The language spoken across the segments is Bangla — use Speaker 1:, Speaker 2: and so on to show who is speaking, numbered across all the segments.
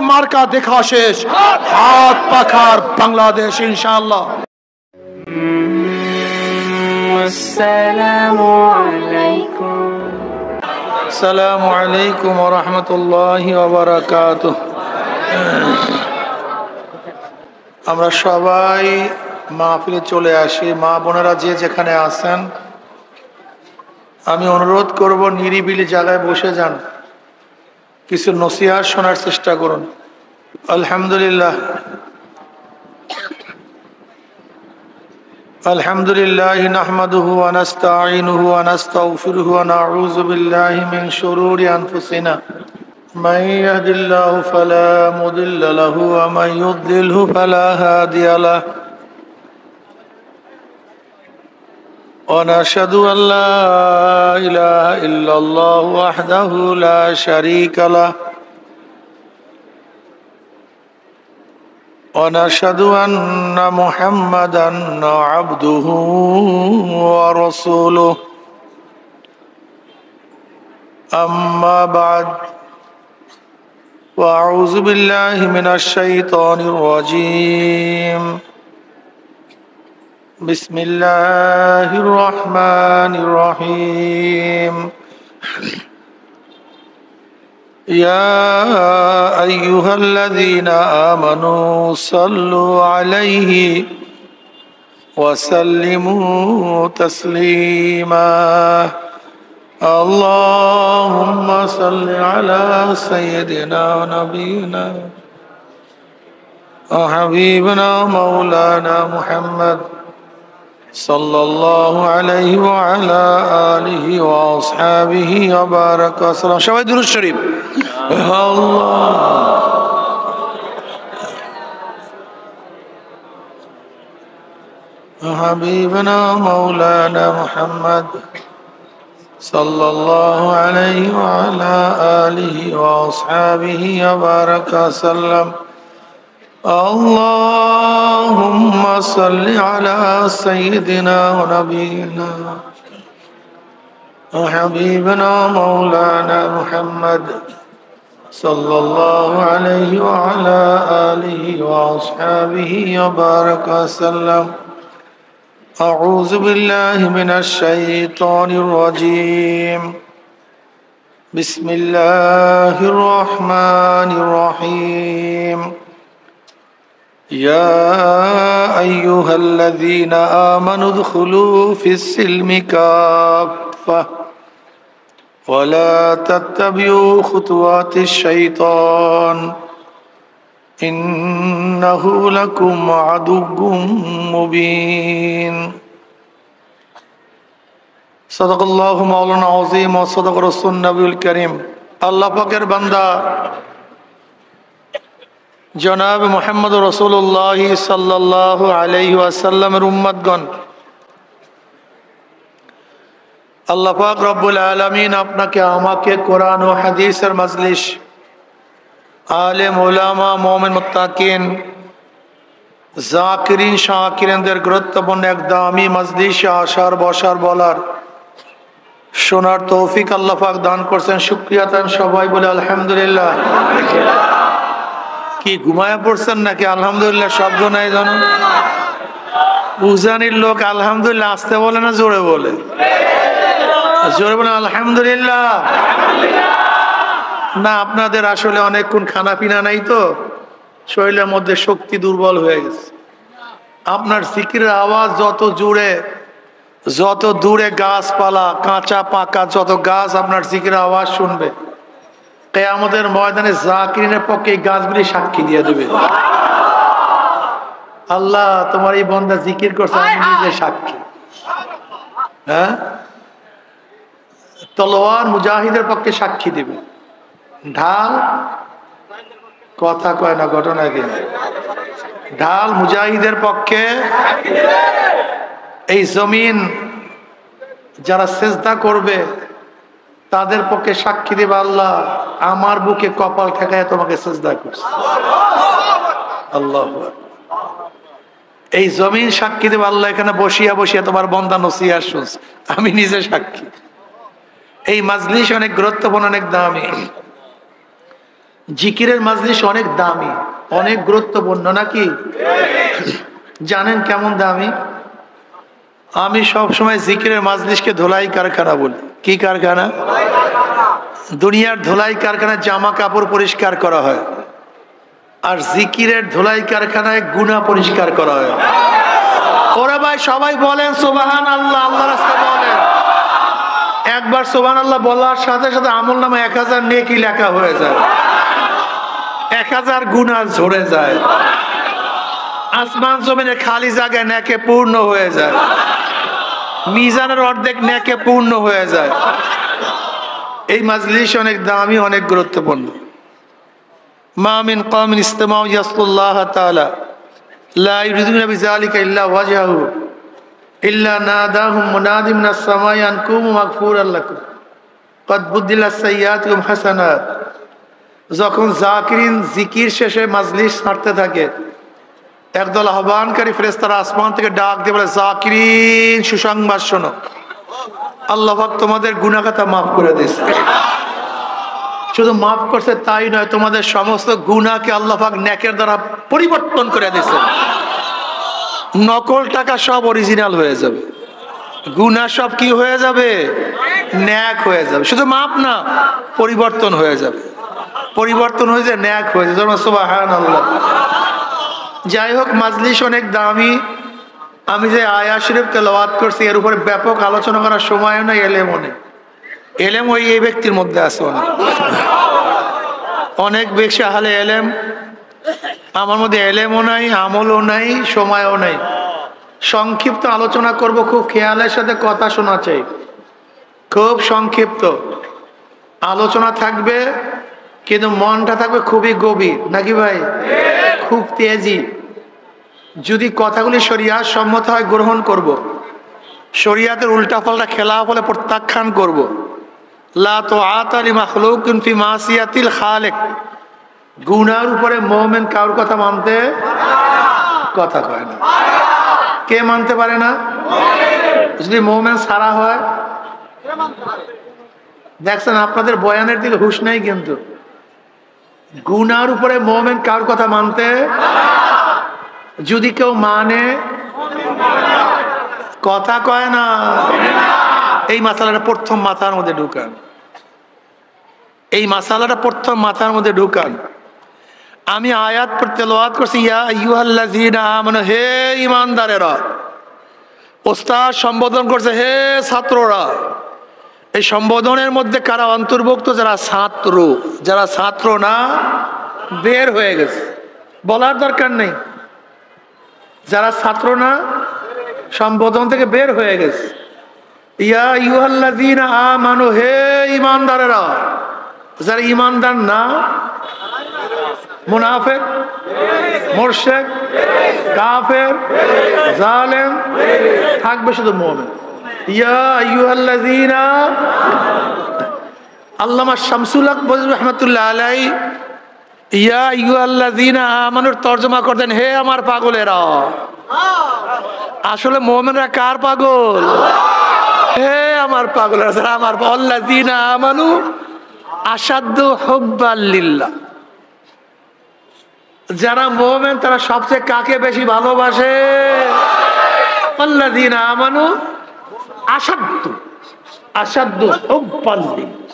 Speaker 1: মার্কা দেখা শেষ, হাত পাখার বাংলাদেশ ইনশাআল্লাহ। আসসালামু আলাইকুম ওয়া রাহমাতুল্লাহি ওয়া বারাকাতুহু। আমরা সবাই মাহফিলে চলে আসি। মা বোনেরা যে যেখানে আছেন, আমি অনুরোধ করব নিরিবিলি জায়গায় বসে যান, কিছু নসিহত শোনার চেষ্টা করুন। আলহামদুলিল্লাহ আলহামদুলিল্লাহ নাহমাদুহু ওয়া নাস্তাঈনুহু ওয়া নাস্তাগফিরুহু ওয়া নাউযু বিল্লাহি মিন শুরুরি আনফুসিনা মান ইয়াহদিল্লাহু ফালা মুদিল্লা লাহু ওয়া মান ইউদ্লিলহু ফালা হাদিয়া লাহু ওয়া নাশহাদু আন লা ইলাহা ইল্লাল্লাহু ওয়াহদাহু লা শারীকা লাহু ونشهد أن محمدا عبده ورسوله أما بعد وأعوذ بالله من الشيطان الرجيم بسم الله الرحمن الرحيم يا أيها الذين آمنوا صلوا عليه وسلموا تسليما اللهم صل على سيدنا ونبينا وحبيبنا مولانا محمد صلى الله عليه وعلى آله وأصحابه وبارك وسلم. شباب درود شريف. الله حبيبنا مولانا محمد صلى الله عليه وعلى آله وأصحابه وبارك وسلم. اللهم صل على سيدنا ونبينا وحبيبنا مولانا محمد صلى الله عليه وعلى آله وأصحابه وبارك وسلم. أعوذ بالله من الشيطان الرجيم. بسم الله الرحمن الرحيم. يا أيها الذين آمنوا ادخلوا في السلم كافة ولا تتبعوا خطوات الشيطان إنه لكم عدو مبين. صدق الله مولانا العظيم وصدق رسول النبي الكريم. আল্লাহ পাকের বান্দা জনাব মুহাম্মদ রাসূলুল্লাহ সাল্লাল্লাহু আলাইহি ওয়াসাল্লামের উম্মতগণ, আল্লাহ পাক রব্বুল আলামিন আপনাকে আমাকে কোরআন ও হাদিসের মজলিস, আলেম ওলামা, মুমিন মুত্তাকিন, জাকিরিন শাকিরিনদের গুরুত্বপূর্ণ এক দামি মজলিসে আসার, বসার, বলার, শোনার তৌফিক আল্লাহ পাক দান করছেন। শুকরিয়া তান সবাই বলে আলহামদুলিল্লাহ। কি ঘুমায়া পড়ছেন নাকি? আলহামদুলিল্লাহ শব্দ নাই জানো? উজানির লোক আলহামদুলিল্লাহ আসতে বলে না জোরে বলে? জোরে বলে আলহামদুলিল্লাহ। না, আপনাদের আসলে অনেকক্ষণ খানা পিনা নাই তো শরীরের মধ্যে শক্তি দুর্বল হয়ে গেছে। আপনার জিকিরের আওয়াজ যত দূরে গাছপালা, কাঁচা পাকা যত গাছ আপনার জিকিরের আওয়াজ শুনবে, কিয়ামতের ময়দানে জাকিরিনের পক্ষে এই গাছগুলি সাক্ষী দিয়ে দেবে, আল্লাহ তোমার এই বান্দা জিকির করছে, আমি নিজে সাক্ষী। হ্যাঁ, তলোয়ার মুজাহিদের পক্ষে সাক্ষী দিবে, ঢাল কথা কয় না, ঘটনা কি? ঢাল মুজাহিদের পক্ষে, এই জমিন যারা সেজদা করবে তাদের পক্ষে সাক্ষী দেবে, আল্লাহ আমার বুকে কপাল ঠেকায় তোমাকে সেজদা করছে। আল্লাহ, এই জমিন সাক্ষী দেবে, আল্লাহ এখানে বসিয়া বসিয়া তোমার বন্দা নসিহত শুনছে, আমি নিজে সাক্ষী। এই মাজলিস অনেক গুরুত্বপূর্ণ, অনেক দামি। জিকিরের মাজলিস অনেক দামি, অনেক গুরুত্বপূর্ণ নাকি? জানেন কেমন দামি? আমি সব সময় জিকিরের মাজলিসকে ধোলাই কারখানা বলি। কি কারখানা? দুনিয়ার ধোলাই কারখানায় জামা কাপড় পরিষ্কার করা হয়, আর জিকিরের ধোলাই কারখানায় গুনাহ পরিষ্কার করা হয়। ওরা ভাই সবাই বলেন সুবহানাল্লাহ, আল্লাহ রাস্তায় বলেন। একবার সুবহানাল্লাহ বলার সাথে সাথে আমলনামা 1000 নেকি লেখা হয়ে যায়, 1000 গুনাহ ঝরে যায়, আসমান জমিনে খালি জায়গায় নেকে পূর্ণ হয়ে যায়, মিজানের অর্ধেক নেকে পূর্ণ হয়ে যায়। এই মাজলিস অনেক দামি, অনেক গুরুত্বপূর্ণ। মা মিন কওমিন ইজতামাউ ইয়াসকুল্লাহ তাআলা লা ইউরিদুনা বিযালিকা ইল্লা ওয়াজহাহু ইল্লা নাদাহুম মুনাদিম মিনাস সামাই আন কুমু মাগফুরাল লাকুম ক্বাদ বুদ্দিলাস সাইয়্যাতুকুম হাসানাত। যখন জাকিরিন জিকির শেষে মাজলিস ছাড়তে থাকে, একদল আহ্বানকারী ফেরেশতারা আসমান থেকে ডাক দিয়ে বলে, জাকিরিন সুসংবাদ শোনো, আল্লাহ পাক তোমাদের গুনাহ খাতা মাফ করে দিয়েছে। শুধু মাফ করছে তাই নয়, তোমাদের সমস্ত গুনাহকে আল্লাহ পাক নেকের দ্বারা পরিবর্তন করে দিয়েছে। নকল টাকা সব অরিজিনাল হয়ে যাবে, গুনাহ সব কি হয়ে যাবে? নেক হয়ে যাবে। শুধু মাফ না, পরিবর্তন হয়ে যাবে, পরিবর্তন হয়ে যায়, নেক হয়ে যাবে। সুবহানাল্লাহ। যাই হোক, মাজলিস অনেক দামি। আমি যে আয়াত শরীফ তেলাওয়াত করছি, এর উপরে ব্যাপক আলোচনা করার সময় নেই, এলেমও নেই। এলেম ওই এই ব্যক্তির মধ্যে আছে, অনেক বেশি আহলে এলেম। আমার মধ্যে এলেমও নাই, আমলও নাই, সময়ও নাই। সংক্ষিপ্ত আলোচনা করব, খুব খেয়ালের সাথে কথা শোনা চাই। খুব সংক্ষিপ্ত আলোচনা থাকবে, কিন্তু মনটা থাকবে খুবই গভীর, নাকি ভাই? খুব তেজি। যদি কথাগুলি শরিয়াত সম্মত হয় গ্রহণ করব, শরিয়াতের উল্টাপাল্টা খেলাফ হলে প্রত্যাখ্যান করব। লা তুআতা লিমাখলুকিন ফি মাসিয়াতিল খালিক। গুনার উপরে মুমিন কারোর কথা মানতে কথা কয় না। কে মানতে পারে না? যদি মুমিন সারা হয়। দেখছেন আপনাদের বয়ানের দিকে হুঁশ নাই, কিন্তু গুনার উপরে মুমিন কারোর কথা মানতে, যদি কেউ মানে কথা কয় না। এই মাসালাটা প্রথম মাথার মধ্যে ঢুকান, এই মাসালাটা প্রথম মাথার মধ্যে ঢুকান। আমি আয়াত তেলাওয়াত করছি, ইয়া আইয়ুহাল্লাযীনা আমানু, হে ঈমানদারেরা। ওস্তাদ সম্বোধন করছে, হে ছাত্ররা। এই সম্বোধনের মধ্যে কারা অন্তর্ভুক্ত? যারা ছাত্র। যারা ছাত্র না, বের হয়ে গেছে, বলার দরকার নেই। যারা ছাত্র না, সম্বোধন থেকে বের হয়ে গেছে। ইয়া আইয়ুহাল্লাযীনা আমানু, হে ঈমানদারেরা। যারা ঈমানদার না, মুনাফিক, মুশরিক, কাফের, জালেম, থাকবে শুধু মুমিন। ইয়া আইয়ুহাল্লাযীনা, আল্লামা শামসুল হক বজলুর রাহমাতুল্লাহ আলাইহি ইয়া আইয়ুহাল্লাযীনা আমানুর তরজমা করতেন, হে আমার পাগলেরা। আসলে মুমিনরা কার পাগল? হে আমার পাগলেরা, যারা আমার আল্লাযীনা আমানু আশাদ্দু হুব্বাল লিল্লাহ। যারা মুমিন তারা সবচেয়ে কাকে বেশি ভালোবাসে? আল্লাযীনা আমানু আশাদ্দু হুব্বাল লিল্লাহ।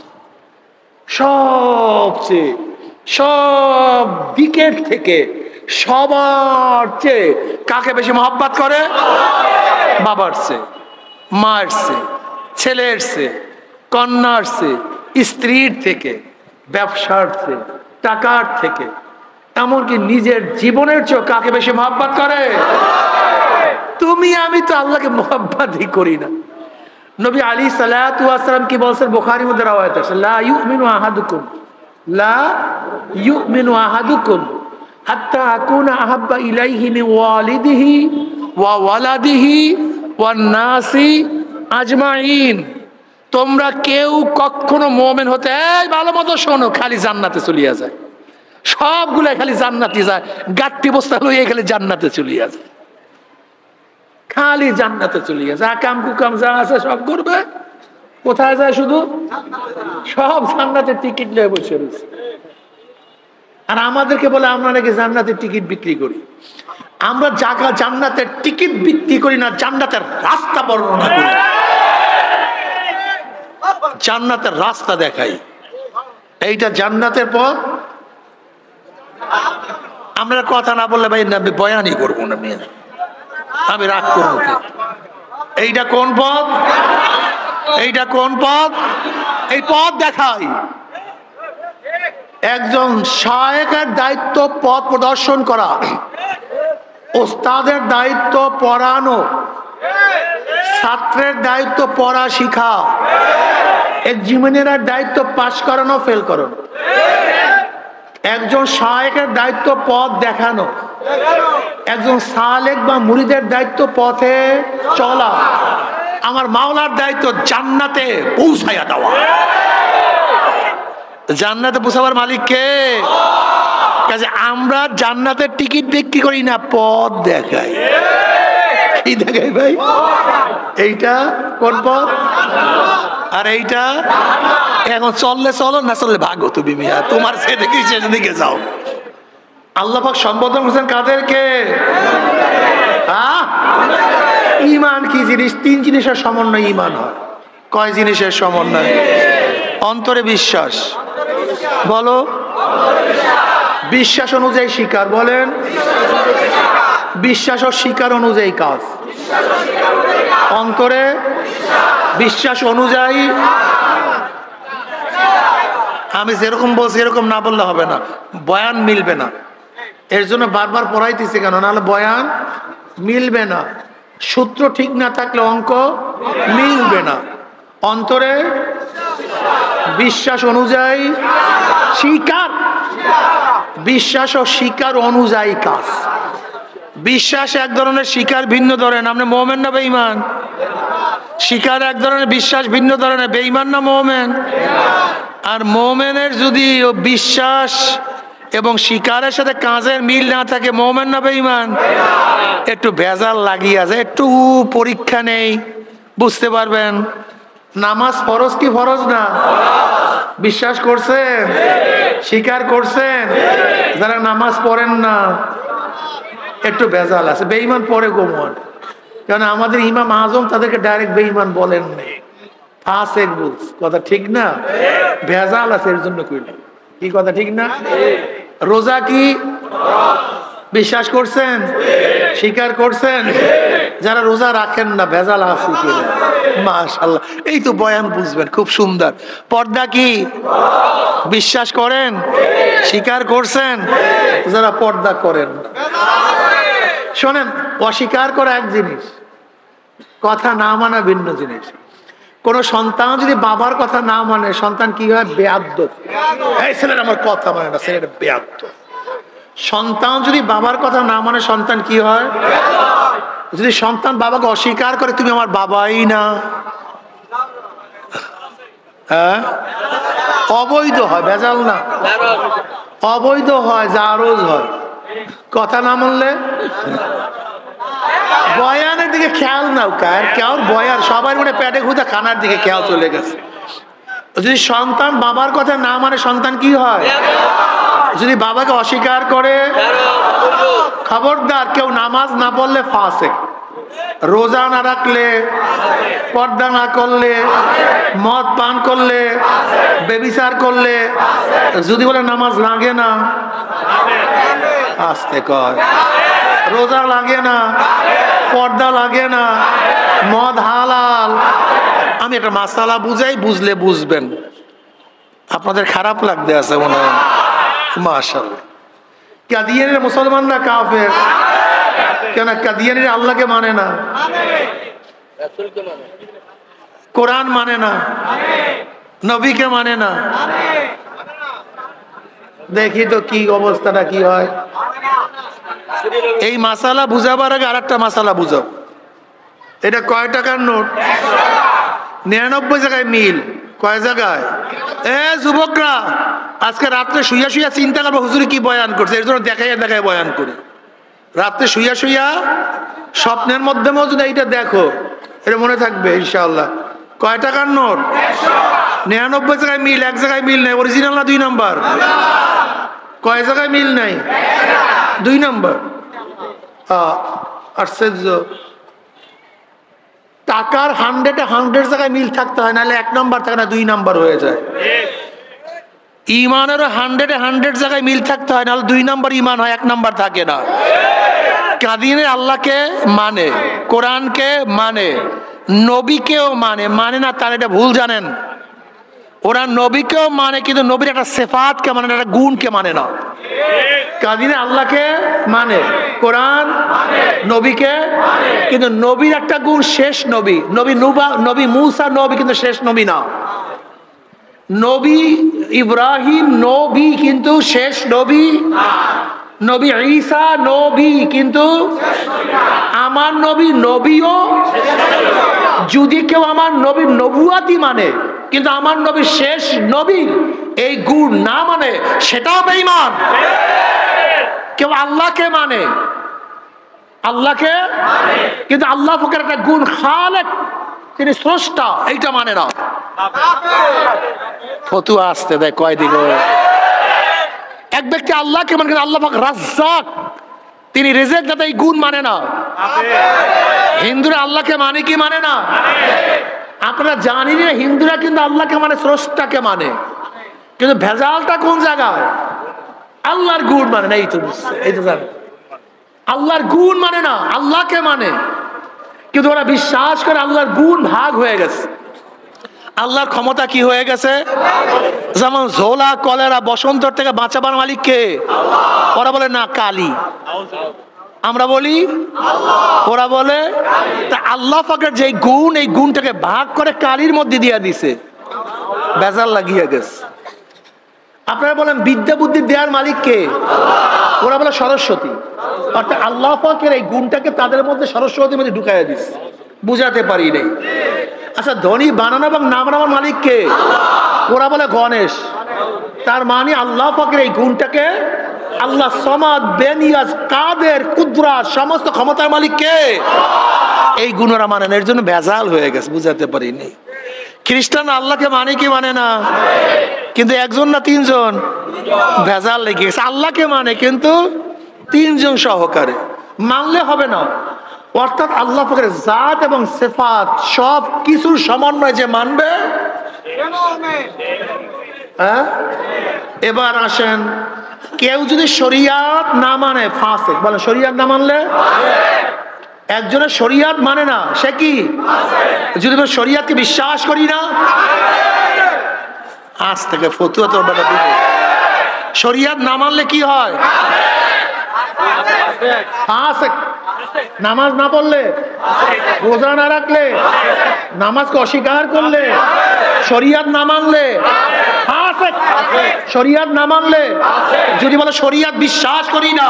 Speaker 1: সবচেয়ে, সব দিকের থেকে সবার চেয়ে কাকে বেশি মহব্বত করে? বাবার চেয়ে, মায়ের চেয়ে, ছেলের চেয়ে, কন্যার চেয়ে, স্ত্রীর থেকে, ব্যবসার চেয়ে, টাকার থেকে, এমনকি নিজের জীবনের চেয়ে কাকে বেশি মহব্বত করে? তুমি আমি তো আল্লাহকে মহব্বতই করি না। নবী আলাইহিস সালাতু ওয়াস সালাম কি বলছেন? বুখারীর মধ্যে রওয়ায়াত আছে, লা ইউমিনু আহাদুকুম হাত্তা আকুনা আহাব্বা ইলাইহি মিন ওয়ালিদিহি ওয়া ওয়ালাদিহি ওয়ান নাসি আজমাইন। তোমরা কেউ কখনো মুমিন হতে, এই ভালো মতো শোনো, খালি জান্নাতে চলিয়া যায়। সবগুলা খালি জান্নাতে যায়, গাট্টি বস্তা লইয়া খালি জান্নাতে চলিয়া যায়, খালি জান্নাতে চলিয়া যায়। কাম কুকাম যা আছে সব করবে, কোথায় যায়? শুধু সব জান্নাতের টিকিট নিয়ে বসে রয়েছে। আর আমাদেরকে বলে আমরা নাকি জান্নাতের টিকিট বিক্রি করি। আমরা জান্নাতের টিকিট বিক্রি করি না, জান্নাতের রাস্তা বর্ণনা করি, জান্নাতের রাস্তা দেখাই। এইটা জান্নাতের পথ। আমরা কথা না বললে ভাই আমি বয়ানই করবো না, আমি রাগ করবো। এইটা কোন পথ? এইটা কোন পথ? এই পথ দেখাই। একজন শায়েখের দায়িত্ব পথ প্রদর্শন করা, ওস্তাদের দায়িত্ব পড়ানো, ছাত্রের দায়িত্ব পড়া শিখা, এক্সামিনারের দায়িত্ব পাস করানো ফেল করানো। একজন শায়েখের দায়িত্ব পথ দেখানো, একজন সালেক বা মুরিদের দায়িত্ব পথে চলা, আমার মাওলার দায়িত্ব জান্নাতে পৌঁছায়া দেওয়া। জান্নাতে পৌঁছাবার মালিক কে? কাজে আমরা জান্নাতের টিকিট বিক্রি করি না, পথ দেখাই। কি দেখাই ভাই? এইটা কোন পথ? আর এইটা এখন চললে চলো, না চললে ভাগো তুমি মিয়া, তোমার সেদিকে সেদিকে যাও। আল্লাহ পাক সম্বোধন করছেন কাদেরকে? ঈমান কি জিনিস? 3 জিনিসের সমন্বয় ঈমান হয়। কয় জিনিসের সমন্বয়? অন্তরে বিশ্বাস, বলো। বিশ্বাস অনুযায়ী স্বীকার, বলেন। বিশ্বাস ও স্বীকার অনুযায়ী কাজ। অন্তরে বিশ্বাস অনুযায়ী। আমি যেরকম বলছি এরকম না বললে হবে না, বয়ান মিলবে না। এর জন্য বারবার পড়াইতেছি কেন, নাহলে বয়ান মিলবে না। সূত্র ঠিক না থাকলে অঙ্ক মিলবে না। অন্তরে বিশ্বাস অনুযায়ী স্বীকার, বিশ্বাস ও স্বীকার অনুযায়ী কাজ। বিশ্বাস এক ধরনের, স্বীকার ভিন্ন ধরনের। আপনি মুমিন না বেঈমান? স্বীকার এক ধরনের, বিশ্বাস ভিন্ন ধরনের। বেঈমান না মুমিন? আর মুমিনের যদি বিশ্বাস এবং স্বীকারের সাথে কাজের মিল না থাকে, মুমিন না বেঈমান? একটু ভেজাল লাগিয়ে আছে, একটু পরীক্ষা নেই, বুঝতে পারবেন। নামাজ ফরজ কি ফরজ না? বিশ্বাস করছেন, স্বীকার করছেন। যারা নামাজ পড়েন না একটু ভেজাল আছে, বেঈমান পড়ে গোমন। কারণ আমাদের ইমাম আজম তাদেরকে ডাইরেক্ট বেঈমান বলেন নাই, ফাসেক বলছে। কথা ঠিক না? ভেজাল আছে, এর জন্য কইল। কি কথা ঠিক না? রোজা কি বিশ্বাস করছেন, স্বীকার করছেন? যারা রোজা রাখেন না ভেজাল আছে কিনা? মাশাআল্লাহ, এই তো বয়ান বুঝবেন, খুব সুন্দর। পর্দা কি বিশ্বাস করেন, স্বীকার করছেন? যারা পর্দা করেন না। শোনেন, অস্বীকার করা এক জিনিস, কথা না মানা ভিন্ন জিনিস। কোন সন্তান যদি বাবার কথা না মানে, সন্তান কি হয়? বেয়াদ্দপ। এই ছেলের আমার কথা মানে না, ছেলেটা বেয়াদ্দপ। সন্তান যদি বাবার কথা না মানে, সন্তান কি হয়? যদি সন্তান বাবাকে অস্বীকার করে, তুমি আমার বাবাই না, হ্যাঁ, অবৈধ হয়। ভেজাল না, অবৈধ হয়, জারজ হয়। কথা না মানলে বয়ানের দিকে খেয়াল নাও। কেউ বয়ান সবাই মনে পেটে খুঁজে খানার দিকে খেয়াল চলে গেছে। যদি সন্তান বাবার কথা না মানে, সন্তান কি হয়? যদি বাবাকে অস্বীকার করে, খবরদার, কেউ নামাজ না পড়লে ফাসেক, রোজা না রাখলে, পর্দা না করলে, মদ পান করলে, বেবিচার করলে, যদি বলে নামাজ লাগে না, আসতে কয়, রোজা লাগে না, পর্দা লাগে না, মদ হালাল। আমি একটা মাসালা বুঝাই, বুঝলে বুঝবেন। আপনাদের খারাপ লাগতে আছে মনে হয়। মাশাআল্লাহ, কাদিয়ানের মুসলমানরা কাফের কেন? কাদিয়ানিরা আল্লাহকে মানে না, কোরআন মানে না, নবীকে মানে না। দেখি তো কি অবস্থাটা কি হয়। এই মাসালা বুঝাবার আগে আর একটা মাসালা বুঝাও। এটা কয় টাকার নোট? 99 জায়গায় মিল। কয় জায়গায়? যুবকরা আজকে রাত্রে শুইয়া শুইয়া চিন্তা করবো, হুজুর কি বয়ান করছে। এর জন্য দেখাইয়া দেখায় বয়ান করি। রাত্রে শুইয়া শুইয়া স্বপ্নের মধ্যে মজুদ এইটা দেখো, এটা মনে থাকবে ইনশাআল্লাহ। কয় টাকার নোট? 99 জায়গায় মিল, এক জায়গায় মিল নেই। অরিজিনাল না 2 নাম্বার? কয় জায়গায় মিল নাই? 2 নম্বর। আশ্চর্য, টাকার 100 জায়গায় মিল থাকতে হয়, নাহলে 1 নম্বর থাকে না, 2 নম্বর হয়ে যায়। ইমানেরও 100 জায়গায় মিল থাকতে হয়, নাহলে 2 নম্বর ইমান হয়, 1 নম্বর থাকে না। কাদিনে আল্লাহকে মানে, কোরআনকে মানে, নবীকেও মানে না, তার এটা ভুল জানেন। ওরা নবীকেও মানে, কিন্তু নবীর একটা সিফাতকে মানে না, একটা গুণকে মানে না। কাদিনে আল্লাহকে মানে, কোরআন নবীকে, কিন্তু নবীর একটা গুণ শেষ নবী, নবী মুসা নবী, কিন্তু শেষ নবী না। নবী ইব্রাহিম নবী, কিন্তু শেষ নবী। নবী ঈসা নবী, কিন্তু আমার নবী নবীও। যদি কেউ আমার নবীর নবুয়াতি মানে, কিন্তু আমার নবী শেষ নবী এই গুণ না মানে, সেটাও বেঈমান। কেউ আল্লাহকে মানে, আল্লাহকে, কিন্তু আল্লাহ পাকের একটা গুণ খালেক, তিনি স্রষ্টা, এইটা মানে না। ফতুয়া আসতে দেয় কয়দিন। এক ব্যক্তি আল্লাহকে মানে, কিন্তু আল্লাহ পাক রাজ্জাক, তিনি রিজিক দাতা, এই গুণ মানে না। হিন্দুরা আল্লাহকে মানে কি মানে না? আপনারা জানেন না, হিন্দুরা কিন্তু আল্লাহকে মানে, স্রষ্টাকে মানে, কিন্তু ভেজালটা কোন জায়গায়? আল্লাহর গুণ মানে না। এই তো জানেন, আল্লাহর গুণ মানে না, আল্লাহকে মানে, কিন্তু ওরা বিশ্বাস করে আল্লাহর গুণ ভাগ হয়ে গেছে। আল্লাহর ক্ষমতা কি হয়ে গেছে? যেমন ঝোলা কলেরা বসন্তর থেকে বাঁচাবার মালিক কে? ওরা বলে না কালী, আমরা বলি ওরা বলে। তা আল্লাহ পাকের যে গুণ, এই গুণটাকে ভাগ করে কালীর মধ্যে দিয়ে দিছে, বেজাল লাগিয়ে গেছে। আপনারা বলেন বিদ্যা বুদ্ধি দেওয়ার মালিক কে? ওরা বলে সরস্বতী। অর্থাৎ আল্লাহ পাকের এই গুণটাকে তাদের মধ্যে সরস্বতীর মধ্যে ঢুকাইয়া দিচ্ছে, বুঝাতে পারি নাই। আচ্ছা, ধনী বানানো এবং না বানানোর মালিক কে? ওরা বলে গণেশ। তার মানে আল্লাহ পাকের এই গুণটাকে, আল্লাহ সমাদ, বেনিয়াজ, কাদের, কুদরা, সমস্ত ক্ষমতার মালিক কে? এই গুণ ওরা মানে না, এর জন্য ভেজাল হয়ে গেছে, বুঝাতে পারিনি। খ্রিস্টান আল্লাহকে মানে কি মানে না, কিন্তু 1 জন না 3 জন, ভেজাল লেগে গেছে। আল্লাহকে মানে, কিন্তু 3 জন সহকারে মানলে হবে না। অর্থাৎ আল্লাহ পাকের জাত এবং সিফাত সব কিছুর সমন্বয় যে মানবে। হ্যাঁ, এবার আসেন, কেউ যদি শরিয়াত না মানে ফাসিক। বলে শরিয়াত না মানলে, একজনের শরিয়াত মানে না, সে কি? যদি শরিয়াতকে বিশ্বাস করি না, আজ থেকে ফতুয়া তো শরিয়াত না মানলে কি হয়? ফাসিক। নামাজ না পড়লে, রোজা না রাখলে, নামাজকে অস্বীকার করলে, শরিয়াত না মানলে ফাসিক। শরিয়াত না মানলে, যদি বলে শরিয়াত বিশ্বাস করি না,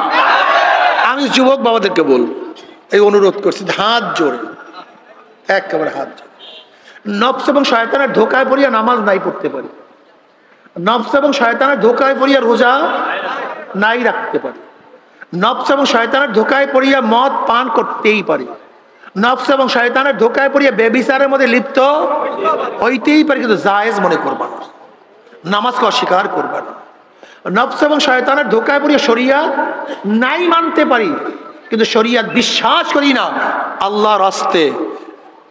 Speaker 1: আমি যুবক বাবাদেরকে বল, এই অনুরোধ করছি, হাত জোড়ে, একেবারে হাত জোড়ে, নফস এবং শয়তানের ধোকায় পড়িয়া নামাজ নাই পড়তে পারি, নফস এবং শয়তানের ধোকায় পড়িয়া রোজা নাই রাখতে পারি, নফস এবং শয়তানের ধোকায় পড়িয়া মদ পান করতেই পারি, নফস এবং শয়তানের ধোকায় পড়িয়া বেবিচারের মধ্যে লিপ্ত হইতেই পারি, কিন্তু জায়েজ মনে করবা না, নামাজকে অস্বীকার করবা না। নফস এবং শয়তানের ধোকায় পড়িয়া শরিয়াত নাই মানতে পারি, কিন্তু শরিয়াত বিশ্বাস করি না, আল্লাহর রাস্তে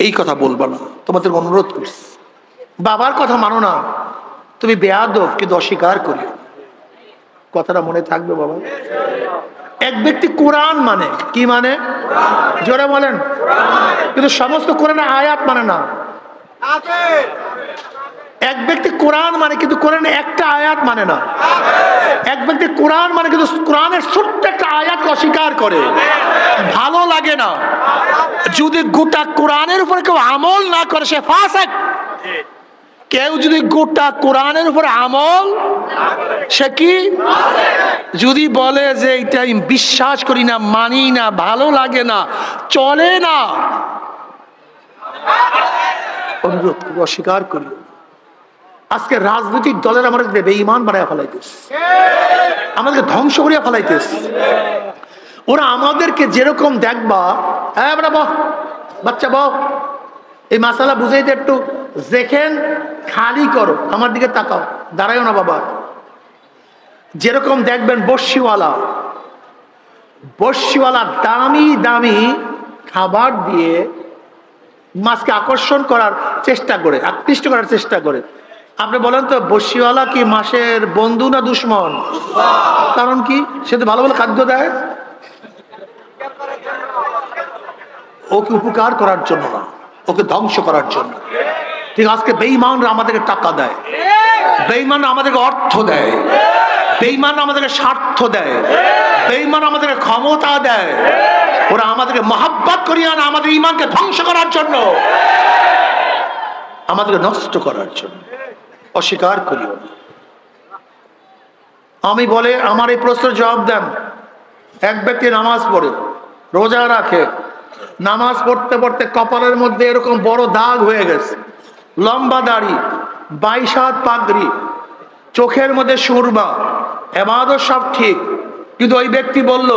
Speaker 1: এই কথা বলবা না। তোমাদের অনুরোধ করছি, বাবার কথা মানো না, তুমি বেয়াদব, কিন্তু অস্বীকার করি। কথাটা মনে থাকবে বাবা। এক ব্যক্তি কোরআন মানে, কি মানে? জোরে বলেন। কিন্তু সমস্ত কোরআনের আয়াত মানে না। এক ব্যক্তি কোরআন মানে, কিন্তু কোরআনে একটা আয়াত মানে না। এক ব্যক্তি কোরআন মানে, কিন্তু কোরআনের ছোট্ট একটা আয়াতকে অস্বীকার করে, ভালো লাগে না। যদি গোটা কোরআনের উপরে কেউ আমল না করে, সে ফাসিক। কেউ যদি গোটা কোরআনের উপরে আমল, সে কি? যদি বলে যে এটা বিশ্বাস করি না, মানি না, ভালো লাগে না, চলে না, অনুরোধ করি, অস্বীকার করি। আজকে রাজনৈতিক দলের আমাদের বেঈমান বানায় ফেলাইতেছে, আমাদেরকে ধ্বংস করিয়া ফেলাইতেছে। ওরা আমাদেরকে যেরকম দেখবা, হ্যাঁ বাচ্চা বাহ, এই মাসালা বুঝাইতে একটু দেখেন, খালি করো, আমার দিকে তাকাও, দাঁড়াইও না বাবা। যেরকম দেখবেন বর্ষিওয়ালা দামি দামি খাবার দিয়ে মাছকে আকর্ষণ করার চেষ্টা করে, আকৃষ্ট করার চেষ্টা করে। আপনি বলেন তো বর্ষিওয়ালা কি মাছের বন্ধু না দুশ্মন? কারণ কি? সে তো ভালো ভালো খাদ্য দেয়, ওকে উপকার করার জন্য না, ওকে ধ্বংস করার জন্য। ঠিক আজকে বেঈমানরা আমাদেরকে টাকা দেয়, বেঈমানরা আমাদেরকে অর্থ দেয়, বেঈমানরা আমাদেরকে স্বার্থ দেয়, বেঈমান আমাদেরকে ক্ষমতা দেয়। ওরা আমাদেরকে মহাব্বত করিয়া না, আমাদের ঈমানকে ধ্বংস করার জন্য, আমাদেরকে নষ্ট করার জন্য। অস্বীকার করিও না। আমি বলে আমার এই প্রশ্নের জবাব দেন। এক ব্যক্তি নামাজ পড়ে, রোজা রাখে, নামাজ পড়তে পড়তে কপালের মধ্যে এরকম বড় দাগ হয়ে গেছে, লম্বা দাড়ি, 22 হাত পাগড়ি, চোখের মধ্যে সুরমা, ইবাদত সব ঠিক, কিন্তু ওই ব্যক্তি বলল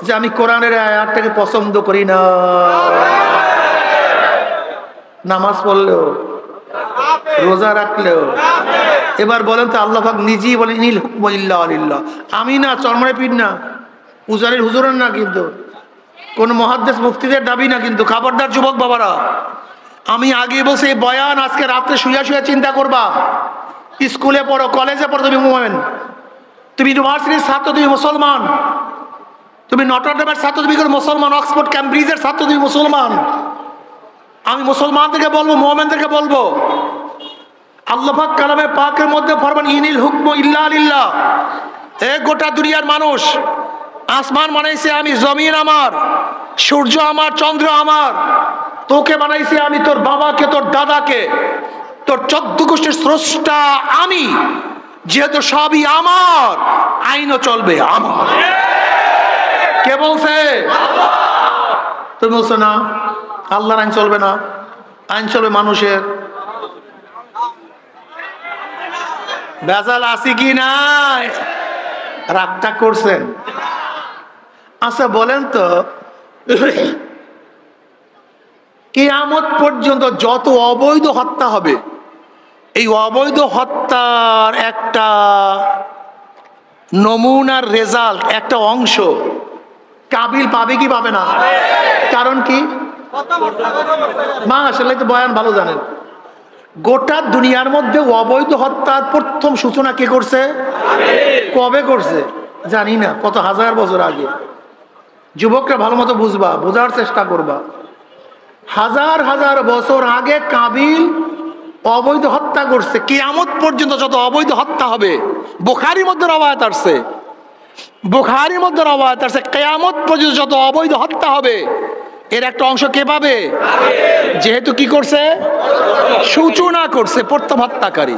Speaker 1: যে আমি কোরআনের আয়াতটাকে পছন্দ করি না। নামাজ পড়লেও, রোজা রাখলেও। এবার বলেন তো আল্লাহ পাক নিজেই বলেন ইনিল হুকমু ইল্লা লিল্লাহ। আমি না, চরমরে পীর না, পূজারীর হুজুরের না, কিন্তু কোন মুহাদ্দিস মুফতিদের দাবি না, কিন্তু খবরদার যুবক বাবারা। আমি আগে বসে বয়ান আজকে রাতে শুয়ে শুয়ে চিন্তা করবা। স্কুলে পড়ো, কলেজে পড়ো, তুমি মুমিন, তুমি ইউনিভার্সিটির ছাত্র, তুমি মুসলমান, তুমি নটরডেমের ছাত্র, তুমি মুসলমান, অক্সফোর্ড ক্যামব্রিজের ছাত্র, তুমি মুসলমান। আমি মুসলমানদেরকে বলবো, মুমিনদেরকে বলবো, আল্লাহ পাক কালামে পাকের মধ্যে ফরমান ইনিল হুকমু ইল্লা লিল্লাহ। এ গোটা দুনিয়ার মানুষ, আসমান বানাইছে আমি, জমিন আমার, সূর্য আমার, চন্দ্র আমার, তোকে বানাইছি আমি, তোর বাবাকে, তোর দাদাকে, তোর 14 গোষ্ঠীর স্রষ্টা আমি। যেহেতু সবই আমার, আইনও চলবে আমার। কে বলছে? তুমি বলছো না আল্লাহর আইন চলবে না, আইন চলবে মানুষের। বেজাল আছে কি নাই? রাগটা করছেন? আচ্ছা বলেন তো, কিয়ামত পর্যন্ত যত অবৈধ হত্যা হবে, এই অবৈধ হত্যার একটা নমুনার রেজাল্ট, একটা অংশ কাবিল পাবে কি পাবে না? কারণ কি? মাশাআল্লাহ, তো বয়ান ভালো জানেন। গোটা দুনিয়ার মধ্যে অবৈধ হত্যার প্রথম সূচনা কে করছে? কবে করছে জানি না, কত হাজার বছর আগে। যুবকরা ভালো মতো বুঝবা, বোঝার চেষ্টা করবা। হাজার হাজার বছর আগে কাবিল অবৈধ হত্যা করছে। কিয়ামত পর্যন্ত যত অবৈধ হত্যা হবে, বুখারীর মধ্যে রওয়ায়াত আসছে, বুখারীর মধ্যে রওয়ায়াত আসছে, কিয়ামত পর্যন্ত যত অবৈধ হত্যা হবে এর একটা অংশ কে পাবে? যেহেতু কি করছে? সূচনা করছে, প্রথম হত্যাকারী।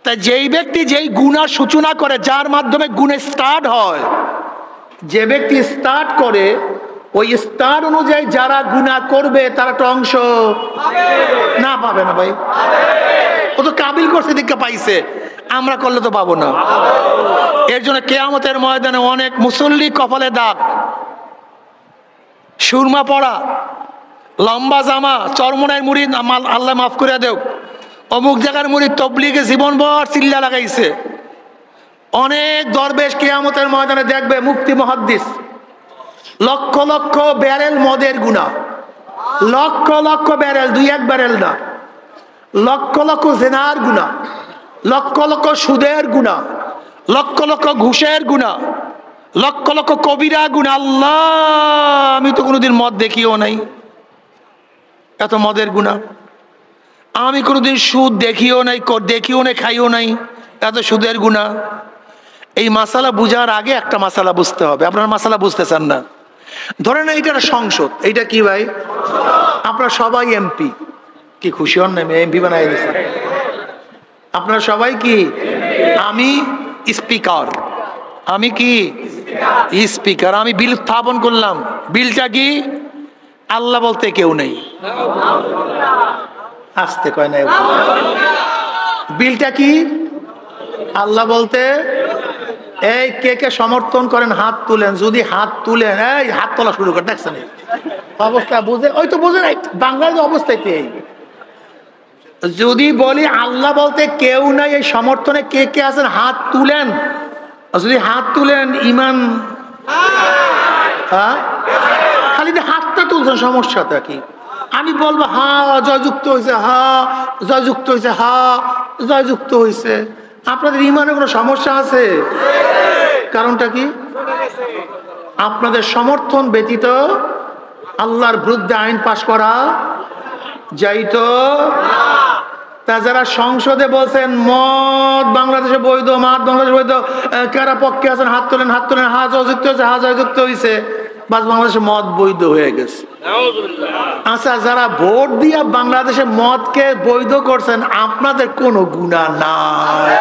Speaker 1: তাই যেই ব্যক্তি যেই গুনাহ সূচনা করে, যার মাধ্যমে গুনাহ স্টার্ট হয়, যে ব্যক্তি স্টার্ট করে, ওই স্টার অনুযায়ী যারা গুনাহ করবে তার একটা অংশ না পাবে না ভাই। ও তো কাবিল করছে দিকে পাইছে, আমরা করলে তো পাবো না। এর জন্য কিয়ামতের ময়দানে অনেক মুসল্লি কপালে দাগ, সুরমা পড়া, লম্বা জামা, চরমনের মুড়ি, আল্লাহ মাফ করে দেও, অমুক জায়গার মুড়ি তবলিগে জীবনভর চিল্লা লাগাইছে। অনেক দরবেশ কিয়ামতের ময়দানে দেখবে মুফতি মুহাদ্দিস লক্ষ লক্ষ ব্যারেল মদের গুনাহ, লক্ষ লক্ষ ব্যারেল, 2-1 ব্যারেল না, লক্ষ লক্ষ জেনার গুনাহ, লক্ষ লক্ষ সুদের গুনাহ, লক্ষ লক্ষ ঘুষের গুনাহ, লক্ষ লক্ষ কবিরা গুনাহ। আল্লাহ, আমি তো কোনোদিন মদ দেখিও নাই, এত মদের গুনাহ। আমি কোনোদিন সুদ দেখিও নাই, খাইও নাই, এত সুদের গুনাহ। এই মাসালা বুঝার আগে একটা মাসালা বুঝতে হবে। আপনারা মাসালা বুঝতে চান না? ধরেন এইটা একটা সংসদ, এইটা কি ভাই? আপনারা সবাই এমপি, কি খুশি হন না? এমপি বানাই দিয়েছে। আপনারা সবাই কি? আমি স্পিকার, আমি কি স্পিকার। আমি বিল স্থাপন করলাম, বিলটা কি? আল্লাহ বলতে কেউ নেই, আসতে কয় না। বিলটা কি? আল্লাহ বলতে। এই কে কে সমর্থন করেন হাত তুলেন। যদি হাত তুলেন, এই হাত তোলা শুরু করে, দেখছেন অবস্থা বুঝে? ওই তো বুঝে নাই বাংলার অবস্থায়। যদি বলি আল্লাহ বলতে কেউ নাই, এই সমর্থনে কে কে আছেন হাত তুলেন। যদি হাত তুলেন ইমান, হ্যাঁ খালি হাতটা তুলছেন, সমস্যাটা কি? আমি বলবো হা জয়যুক্ত হয়েছে, হা জয়যুক্ত হয়েছে, হা জয়যুক্ত হয়েছে। আপনাদের ইমানে কোনো সমস্যা আছে? কারণটা কি? আপনাদের সমর্থন ব্যতীত আল্লাহর বিরুদ্ধে আইন পাশ করা যাইতো। তা যারা সংসদে বলছেন মদ বাংলাদেশে বৈধ, মদ বাংলাদেশে বৈধ, কারা পক্ষে আছেন হাত তোলেন, হাত তোলেন। হা জয়যুক্ত হয়েছে, হা জয়যুক্ত হয়েছে, বাস বাংলাদেশে মদ বৈধ হয়ে গেছে। আচ্ছা, যারা ভোট দিয়া বাংলাদেশে মদকে বৈধ করছেন আপনাদের কোনো গুনাহ নাই।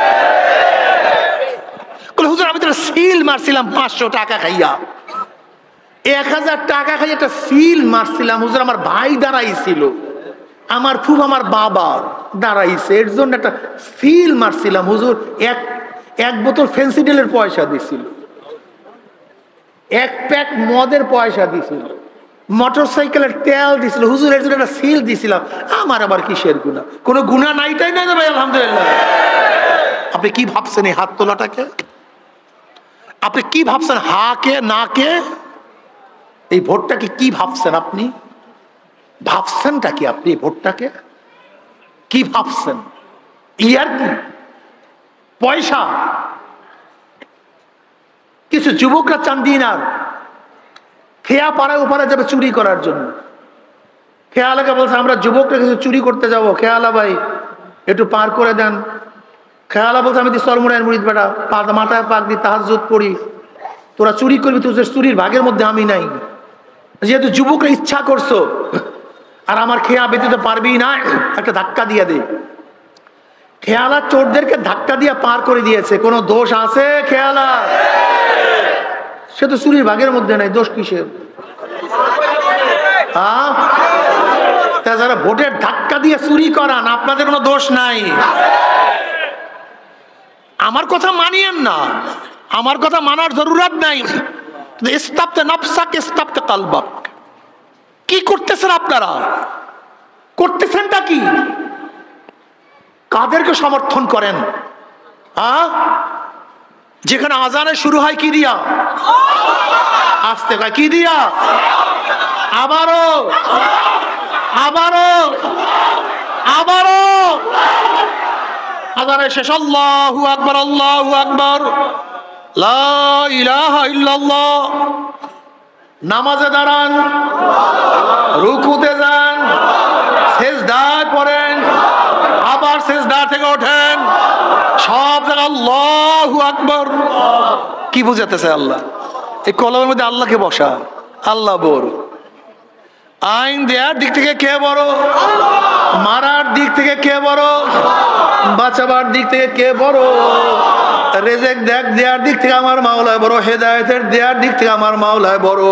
Speaker 1: হুজুর আমি তো সিল মারছিলাম 500 টাকা খাইয়া, 1000 টাকা খাইয়া একটা সিল মারছিলাম হুজুর, আমার ভাই দাঁড়াইছিল, আমার ফুফ আমার বাবা দাঁড়াইছে, এর জন্য একটা সিল মারছিলাম হুজুর। এক বোতল ফেন্সিডিলের পয়সা দিছিল, 1 প্যাক মদের পয়সা দিছিল, মোটর সাইকেলের তেল দিছিল হুজুর, এর জন্য একটা সিল দিছিলাম। আমার আবার কিসের গুনাহ? কোনো গুনাহ নাইটাই নাই ভাই, আলহামদুলিল্লাহ। আপনি কি ভাবছেন এই হাত তোলাটাকে? আপনি কি ভাবছেন হা কে না কে? এই ভোটটাকে কি ভাবছেন আপনি? ভাবছেনটা কি আপনি ভোটটাকে? কি ভাবছেন? ইয়ার কি পয়সা? কিছু যুবকরা চান দিনার, খেয়া পাড়ায় ওপারে যাবে চুরি করার জন্য। খেয়ালাকে বলছে আমরা যুবকরা কিছু চুরি করতে যাব, খেয়ালা ভাই একটু পার করে দেন। খেয়ালা বলছে আমি সলমনের মুরিদ বেটা, মাথায় পাক দি তাহাজ্জুদ পড়ি, তোরা চুরি করবি, তোদের চুরির ভাগের মধ্যে আমি নাই। যেহেতু যুবকরা ইচ্ছা করছো আর আমার খেয়া ব্যতীত পারবি না, একটা ধাক্কা দিয়ে দে। খেয়ালা চোরদেরকে ধাক্কা দিয়ে পার করে দিয়েছে। কোনো দোষ আছে খেয়ালা? সে তো চুরির ভাগের মধ্যে নাই, দোষ কিসের? হ্যাঁ, তা যারা ভোটের ধাক্কা দিয়ে চুরি করান আপনাদের কোনো দোষ নাই। আমার কথা মানিয়েন না, আমার কথা মানার জরুরত নাই। ইস্তাবতে নফসাক ইস্তাবতে কালবাক। কি করতেছেন আপনারা? করতেছেনটা কি? কাদেরকে সমর্থন করেন? যেখানে আজানে শুরু হয় কি দিয়া? আসতে কয় কি দিয়া? আবারও আবারও আবারও আজানে শেষ আল্লাহু আকবার, আল্লাহু আকবার, লা ইলাহা ইল্লাল্লাহ। নামাজে দাঁড়ান, রুকুতে যান, সেজদায় পড়েন, আবার সেজদা থেকে ওঠেন, সব জায়গায় আল্লাহু আকবার। কি বুঝাতেছে আল্লাহ? এই কলমের মধ্যে আল্লাহকে বসা। আল্লাহ বড়। আইন দেওয়ার দিক থেকে কে বড়? মারার দিক থেকে কে বড়? বাঁচাবার দিক থেকে কে বড়? রেজেক দেওয়ার দিক থেকে আমার মাওলায় বড়, হেদায়েতের দেওয়ার দিক থেকে আমার মাওলায় বড়,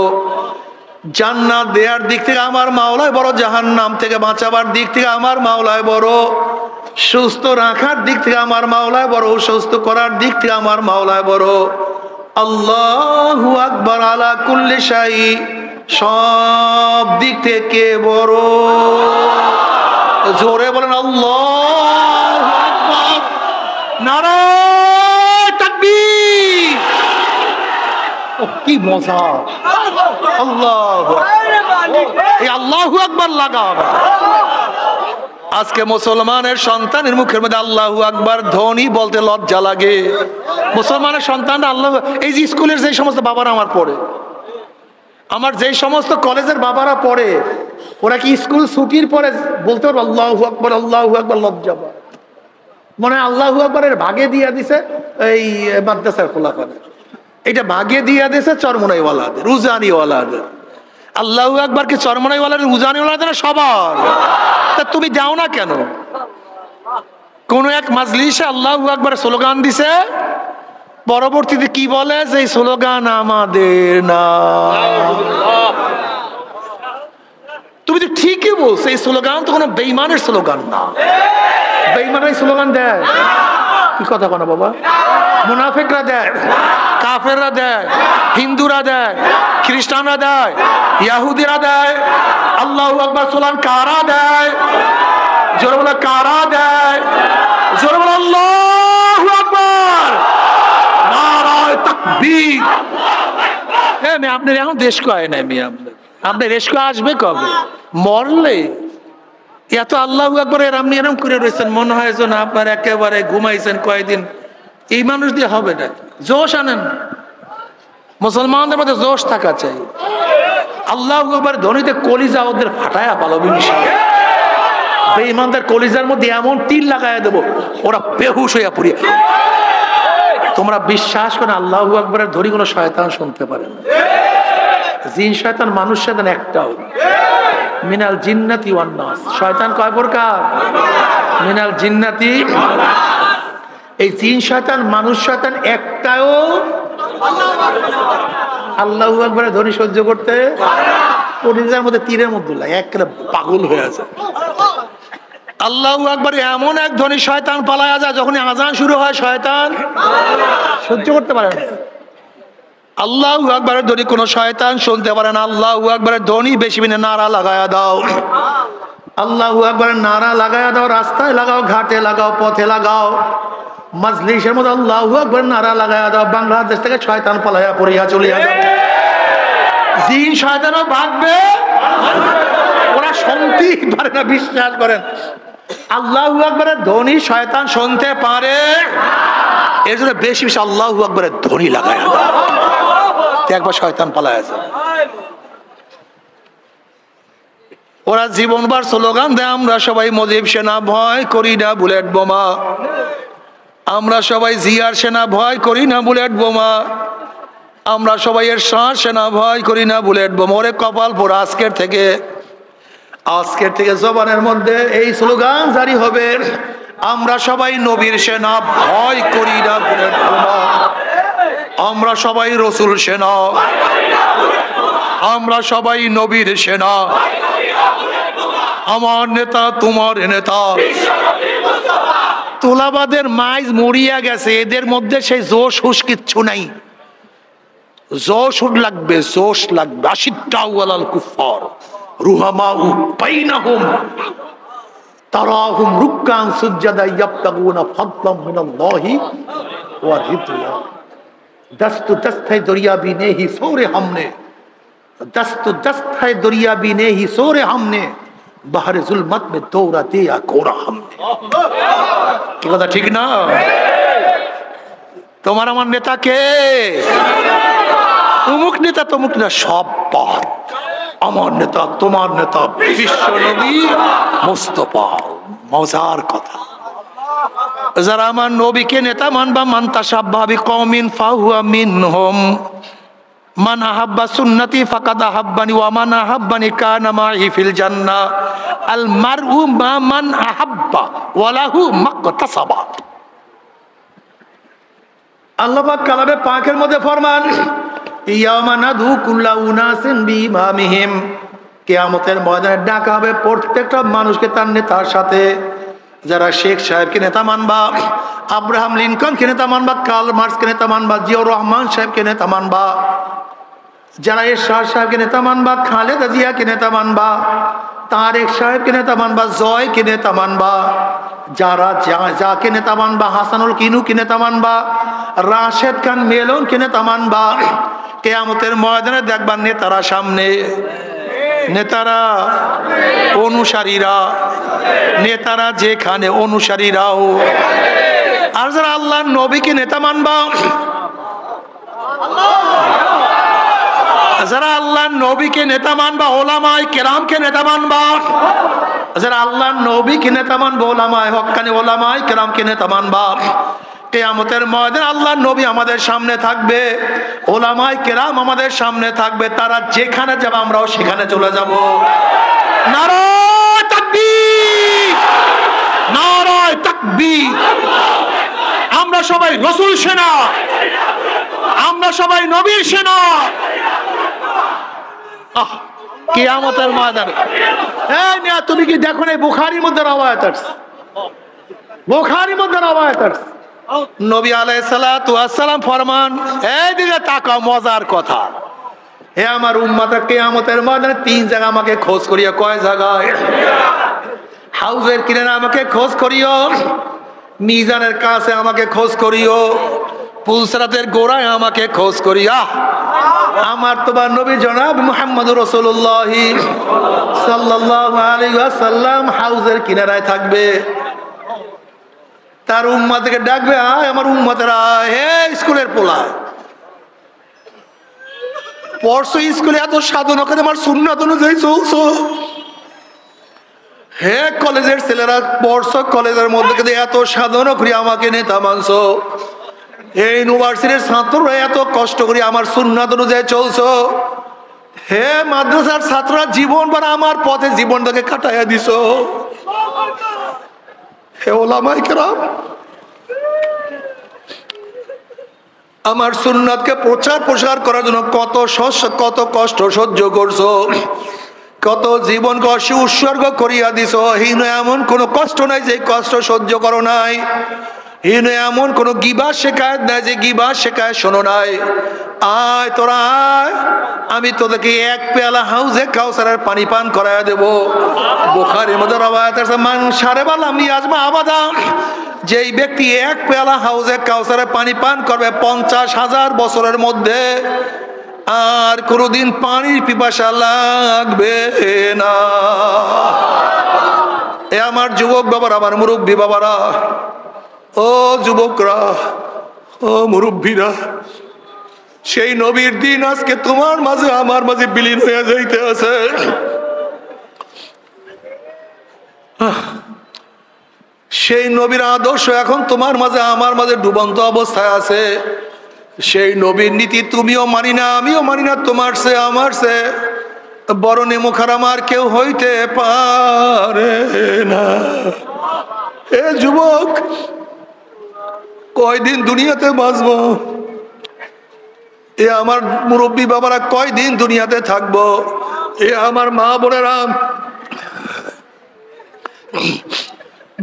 Speaker 1: জান্নাত দেওয়ার দিক থেকে আমার মাওলায় বড়, জাহান্নাম থেকে বাঁচাবার দিক থেকে আমার মাওলায় বড়, সুস্থ রাখার দিক থেকে আমার মাওলায় বড়, সুস্থ করার দিক থেকে আমার মাওলায় বড়। আল্লাহু আকবার আলা কুল্লি শাই, সব দিক থেকে বড়। জোরে বলেন আল্লাহু আকবার, নারায়ে তাকবীর। কি মজা! আল্লাহু আকবার, এই আল্লাহু আকবার লাগাবে। আজকে মুসলমানের সন্তানের মুখের মধ্যে আল্লাহু আকবার ধ্বনি বলতে লজ্জা লাগে। মুসলমানের সন্তানরা আল্লাহ, এই যে স্কুলের যে সমস্ত বাবারা আমার পড়ে, আমার যেই সমস্ত কলেজের বাবারা পড়ে, ওরা কি স্কুল ছুটির পরে বলতে পারবে আল্লাহু আকবার, আল্লাহু আকবার? লজ্জা পায়। মনে হয় আল্লাহু আকবারের ভাগে দিয়া দিছে এই মাদ্রাসার খোলাফাদের, এটা ভাগে দিয়া দিছে চরমনাইওয়ালাদের, উজানিওয়ালাদের। আল্লাহু আকবার কি চরমনাইওয়ালাদের, উজানিওয়ালাদের সবার? তা তুমি যাও না কেন? কোন এক মাজলিসে আল্লাহু আকবার স্লোগান দিছে, পরবর্তীতে কি বলে যে এই স্লোগান আমাদের না। তুমি তো ঠিকই বলছো, এই স্লোগান তো কোনো বেঈমানের স্লোগান না। বেঈমানের স্লোগান দেয় কি কথা বলো বাবা? মুনাফিকরা দেয়, কাফেররা দেয়, হিন্দুরা দেয়, খ্রিস্টানরা দেয়, ইহুদিরা দেয়। আল্লাহু আকবার স্লোগান কারা দেয়? জোরে বলো কারা দেয়? জোরে বলো আল্লাহু আকবার, নারায়ে তাকবীর। হ্যাঁ, আপনার এখন দেশ কয় নাই মিয়া, আপনার দেশ আসবে কবে? মরলে। এত আল্লাহু আকবার আপনি এরকম করে রয়েছেন, মনে হয় যেন আপনার একেবারে ঘুমাইছেন কয়েকদিন। এই মানুষ দিয়ে হবে না। জোশ আনেন, মুসলমানদের মধ্যে জোশ থাকা চাই। আল্লাহু আকবার ধ্বনিতে কলিজা ওদের ফাটায়া পালাবে ইনশাআল্লাহ। বেঈমানদের কলিজার মধ্যে এমন তীর লাগায়া দেব, ওরা বেহুশ হইয়া পড়িয়া। তোমরা বিশ্বাস করে আল্লাহু আকবারের ধ্বনি কোনো শয়তান শুনতে পারে না। জিন শয়তান মানুষ শয়তান একটাও। মিনাল জিন্নাতি ওয়ান নাস। শয়তান কয় প্রকার? মিনাল জিন্নাতি। এই জিন শয়তান মানুষ শয়তান একটাও আল্লাহু আকবারের ধ্বনি সহ্য করতে কলিজার মধ্যে তীরের মধ্যে লাগে, একেবারে পাগল হয়ে আছে। আল্লাহু আকবার এমন এক ধ্বনি শয়তান পালায়া যায়, যখন আজান শুরু হয় শয়তান সহ্য করতে পারে না। আল্লাহু আকবারের ধ্বনি কোন শয়তান শুনতে পারে না। আল্লাহু আকবারের ধ্বনি বেশি বেশি নারা লাগায়া দাও। আল্লাহু আকবারের নারা লাগায়া দাও, রাস্তায় লাগাও, ঘাটে লাগাও, পথে লাগাও, মাজলিসের মধ্যে আল্লাহু আকবার নারা লাগায়া দাও। বাংলাদেশ থেকে শয়তান পালায়া পড়িয়া চলিয়া যাবে। জিন শয়তানও ভাগবে, ওরা শুনতেই পারে না। বিশ্বাস করেন, আল্লাহু আকবারের ধ্বনি শয়তান শুনতে পারে, এর জন্য বেশি বেশি আল্লাহু আকবারের ধ্বনি লাগায়া দাও, একবার শয়তান পালায়া যাবে। ওরা জীবনবার স্লোগান দেয়, আমরা সবাই মুজিব সেনা, ভয় করি না বুলেট বোমা। আমরা সবাই জিয়ার সেনা, ভয় করি না বুলেট বোমা। আমরা সবাই এরশাদ সেনা, ভয় করি না বুলেট বোমা। ওরে কপাল পোড়া, আজকের থেকে জবানের মধ্যে এই স্লোগান জারি হবে, আমরা সবাই নবীর সেনা, ভয় করি না বুলেট বোমা। আমরা সবাই রসুল সেনা, আমরা সবাই নবীর সেনা। আমার নেতা তোমার নেতা। তোলাবাদের মাইজ মরিয়া গেছে, এদের মধ্যে সেই জোশ হুশ কিচ্ছু নাই। জোশ লাগবে, জোশ লাগবে। আশিদ্দাউ আলাল কুফার রুহামাউ বাইনাহুম তারাহুম রুকআন সুজদা ইয়াবতাগুনা ফাদলাম মিনাল্লাহি ওয়া রিদওয়ান। দস্তু দস্ত है दरिया भी ने ही सोरे हमने, दस्तु दस्त है दरिया भी ने ही सोरे हमने, বাহারে জুলমাত মে দৌড়া দিয়া কোরা হামনে। কি কথা ঠিক না? তোমার আমার নেতা কে? অমুক নেতা তমুক নেতা, সব বাদ। আমার নেতা, তোমার নেতা বিশ্ব নবী মুস্তাফা। মজার কথা, যারা আমার নবীকে নেতা মানবা, মান তাশাব্বাহা বিকওমিন ফাহুয়া মিনহুম, মান আহাব্বা সুন্নতি ফাকাদ আহাব্বানি ওয়া মান আহাব্বানি কানা মাই ফিল জান্নাহ। আল মারউ মা মান আহাব্বা ওয়া লাহু মাকতাসাবা। আল্লাহ পাক কালামে পাকের মধ্যে ফরমান, ইয়াওমা নাদু কুল্লা উনাসিন বিইমামিহিম। কিয়ামতের ময়দানে ডাকা হবে প্রত্যেকটা মানুষকে তার নেতার সাথে। যারা শেখ সাহেবকে নেতা মানবা, আব্রাহাম লিঙ্কনকে নেতা মানবা, কার্ল মার্কসকে নেতা মানবা, জিয়াউর রহমান সাহেবকে নেতা মানবা, যারা এরশাদ সাহেবকে নেতা মানবা, খালেদা জিয়াকে নেতা মানবা, তারেক সাহেবকে নেতা মানবা, জয়কে নেতা মানবা, যারা যাকে নেতা মানবা, হাসানুল কিনুকে নেতা মানবা, রাশেদ খান মেলনকে নেতা মানবা। কিয়ামতের ময়দানে দেখবা নেতারা সামনে, নেতারা অনুসারীরা, নেতারা যেখানে অনুসারীরাও। আর যারা আল্লাহর নবীকে নেতা মানবা, যারা আল্লাহর নবীকে নেতা মানবা, ওলামায়ে কেরামকে নেতা মানবা, যারা আল্লাহর নবীকে নেতা মানবা, ওলামায়ে হক্কানি ওলামায়ে কেরামকে নেতা মানবা। কিয়ামতের ময়দানে আল্লাহর নবী আমাদের সামনে থাকবে, ওলামায়ে কেরাম আমাদের সামনে থাকবে। তারা যেখানে যাবে আমরাও সেখানে চলে যাব। নারায়ে তাকবীর, নারায়ে তাকবীর। আমরা সবাই রাসূল সেনা, আমরা সবাই নবীর সেনা। কিয়ামতের ময়দানে এই মিয়া, তুমি কি দেখো না বুখারীর মধ্যে রওয়ায়াত আছে, বুখারীর মধ্যে রওয়ায়াত আছে, নবী আলাইহিস সালাতু ওয়াস সালাম ফরমান, এই দিকে তাকাও, মজার কথা। হে আমার উম্মত, কিয়ামতের ময়দানে তিন জায়গা আমাকে খোঁজ করিয়া, কয় জায়গায়? হাউজের কিনারে আমাকে খোঁজ করিও, মিজানের কাছে আমাকে খোঁজ করিও, পুলসরাতের গোড়ায় আমাকে খোঁজ করিয়া। আমার তোমার নবী জনাব মুহাম্মদুর রাসূলুল্লাহ সাল্লাল্লাহু আলাইহি ওয়াসাল্লাম হাউজের কিনারায় থাকবে। তার উম্মতকে ডাকবে, আয় আমার উম্মতেরা, হে স্কুলের পোলা, পড়ছো স্কুলে এত সাধনা করে আমার সুন্নাত অনুযায়ী চলছো। হে কলেজের ছেলেরা, পড়ছো কলেজের মধ্যে এত সাধনা করে আমাকে নেতা মানছো। এই ইউনিভার্সিটির ছাত্ররা এত কষ্ট করে আমার সুন্নাত অনুযায়ী চলছো। হে মাদ্রাসার ছাত্ররা, জীবন ভর আমার পথে জীবনটাকে কাটাইয়া দিছো। হে ওলামায়ে কেরাম, আমার সুন্নাতকে প্রচার প্রসার করার জন্য কত কষ্ট সহ্য করছো, কত জীবনকে উৎসর্গ করিয়া দিছো। হীন এমন কোনো কষ্ট নাই যে কষ্ট সহ্য করো নাই। হীন এমন কোনো গিবা শেখায়ত নাই যে গিবা শেখায় শোনো নাই। আয় তোরা আয়, আমি তোদেরকে এক পেয়ালা হাউজে কাউসারের পানি পান করাইয়া দেবো। বুখারীর মধ্যে রওয়ায়াত আছে, মান শারিবা লাম ইয়াজমা আবাদা, যেই ব্যক্তি এক পেয়ালা হাউজে কাউসারের পানি পান করবে 50,000 বছরের মধ্যে আর কোনোদিন পানির পিপাসা লাগবে না। এ আমার যুবক বাবারা, আমার মুরব্বী বাবারা, ও যুবকরা, ও মুরব্বীরা, সেই নবীর দিন আজকে তোমার মাঝে আমার মাঝে বিলীন হয়ে যাইতে আছে। সেই নবীর আদর্শ এখন তোমার মাঝে আমার মাঝে ডুবন্ত অবস্থায় আছে। সেই নবীর নীতি তুমিও মানি না, আমিও মানি না। তোমার সে আমার সে বড় নেমুখার আমার কেউ হইতে পারে না। এ যুবক, কয়দিন দুনিয়াতে বাঁচবো? এ আমার মুরব্বী বাবারা, কয়দিন দুনিয়াতে থাকবো? এ আমার মা বোনেরা,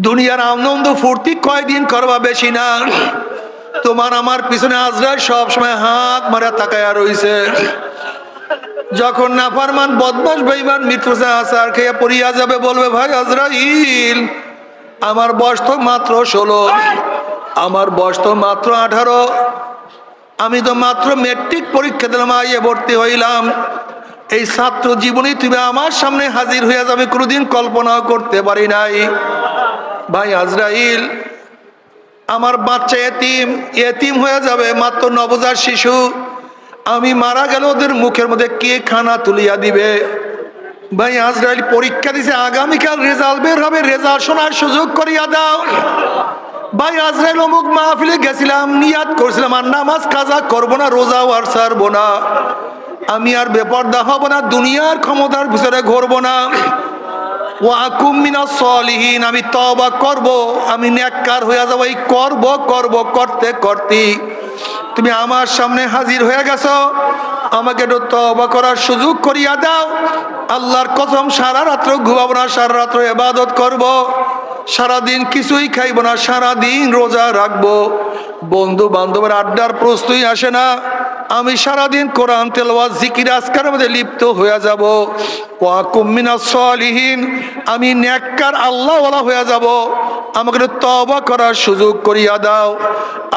Speaker 1: দুনিয়ার আনন্দ ফুর্তি কয়দিন করবা? বেশি না। তোমার আমার পিছনে আজরাইল সব সময় হাত মারা তাকায়া রইছে। যখন নাফরমান বদমাশ বেঈমান মিত্র আসার খেয়ে পড়িয়া যাবে, বলবে, ভাই আজরাইল, আমার বয়স তো মাত্র 16, আমার বয়স তো মাত্র 18, আমি তো মাত্র মেট্রিক পরীক্ষা দিলাম, আইয়ে ভর্তি হইলাম। এই ছাত্র জীবনে তুমি আমার সামনে হাজির হইয়া যাবে, কোনোদিন কল্পনাও করতে পারি নাই। ভাই আজরাইল, আমার বাচ্চা এতিম হয়ে যাবে, মাত্র নবজাত শিশু। আমি মারা গেলে ওদের মুখের মধ্যে কে খানা তুলিয়া দিবে? ভাই আজরাইল পরীক্ষা দিছে, আগামীকাল রেজাল্ট বের হবে, রেজাল্ট শোনার সুযোগ করিয়া দাও। ভাই আজরাইল, অমুক মাহফিলে গেছিলাম, নিয়াত করছিলাম আর নামাজ কাজা করবো না, রোজাও আর ছাড়বো না, আমি আর বেপরদা হব না, দুনিয়ার ক্ষমতার ভিতরে ঘুরবো না। ওয়াকুম মিনাস সলিহিন, আমি তওবা করব, আমি নেককার হয়ে যাব। এই করব করতে করতে তুমি আমার সামনে হাজির হয়ে গেছো, আমাকে একটু তওবা করার সুযোগ করিয়া দাও। আল্লাহর কসম, সারা রাত্র ঘুমাবো না, সারা রাত্র ইবাদত করব, সারাদিন কিছুই খাইব না, সারাদিন রোজা রাখবো। বন্ধু বান্ধবের আড্ডার প্রশ্নই আসে না। আমি সারাদিন কোরআন তেলাওয়াত জিকির আজকারের মধ্যে লিপ্ত হয়ে যাব। ওয়াকুম মিনাস সলিহিন, আমি নেককার আল্লাহওয়ালা হয়ে যাব, আমাকে তওবা করার সুযোগ করিয়া দাও।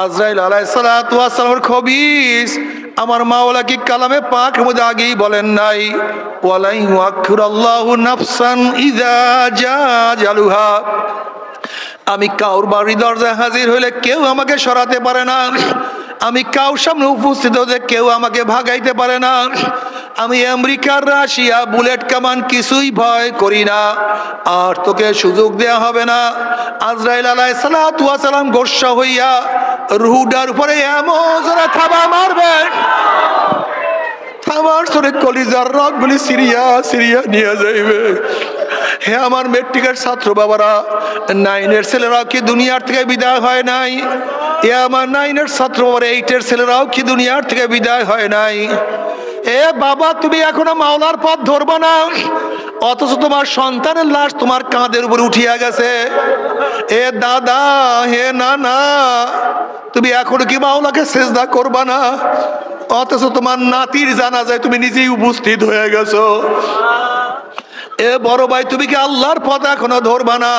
Speaker 1: আজরাইল আলাইহিস সালাতু ওয়াস সালামের খবিস আমার মাওলা কি কালামে পাকের মধ্যে আগেই বলেন নাই, ওয়ালা ইউআখিরুল্লাহু নাফসান ইযা জাআ আজালুহা, আমি কাউর বাড়ির দরজায় হাজির হইলে কেউ আমাকে সরাতে পারে না, আমি কাউর সামনে উপস্থিত হতে কেউ আমাকে ভাগাইতে পারে না। আমি আমেরিকার রাশিয়া বুলেট কামান কিছুই ভয় করি না, আর তোকে সুযোগ দেয়া হবে না। আজরাইল আলাইহিস সালাতু ওয়াস সালাম গোসা হইয়া রুহুটার উপরে এমন জোরে থাবা মারবে, থাবার সরে কলিজার রগগুলি সিরিয়া নিয়ে যাইবে। হে আমার মেট্রিকের ছাত্র বাবারা, 9-এর ছেলেরাও কি দুনিয়ার থেকে বিদায় হয় নাই? এ আমার 9-এর ছাত্র বাবারা, 8-এর ছেলেরাও কি দুনিয়ার থেকে বিদায় হয় নাই? এ বাবা, তুমি এখনো মাওলার পথ ধরবা না, অথচ তোমার সন্তানের লাশ তোমার কাঁধের উপর উঠিয়া গেছে। এ দাদা, হে নানা, তুমি এখনো কি মাওলাকে সেজদা করবা না, অথচ তোমার নাতির জানাজায় তুমি নিজেই উপস্থিত হয়ে গেছো। এ বড় ভাই, তুমি কি আল্লাহর পথ এখনো ধরবা না?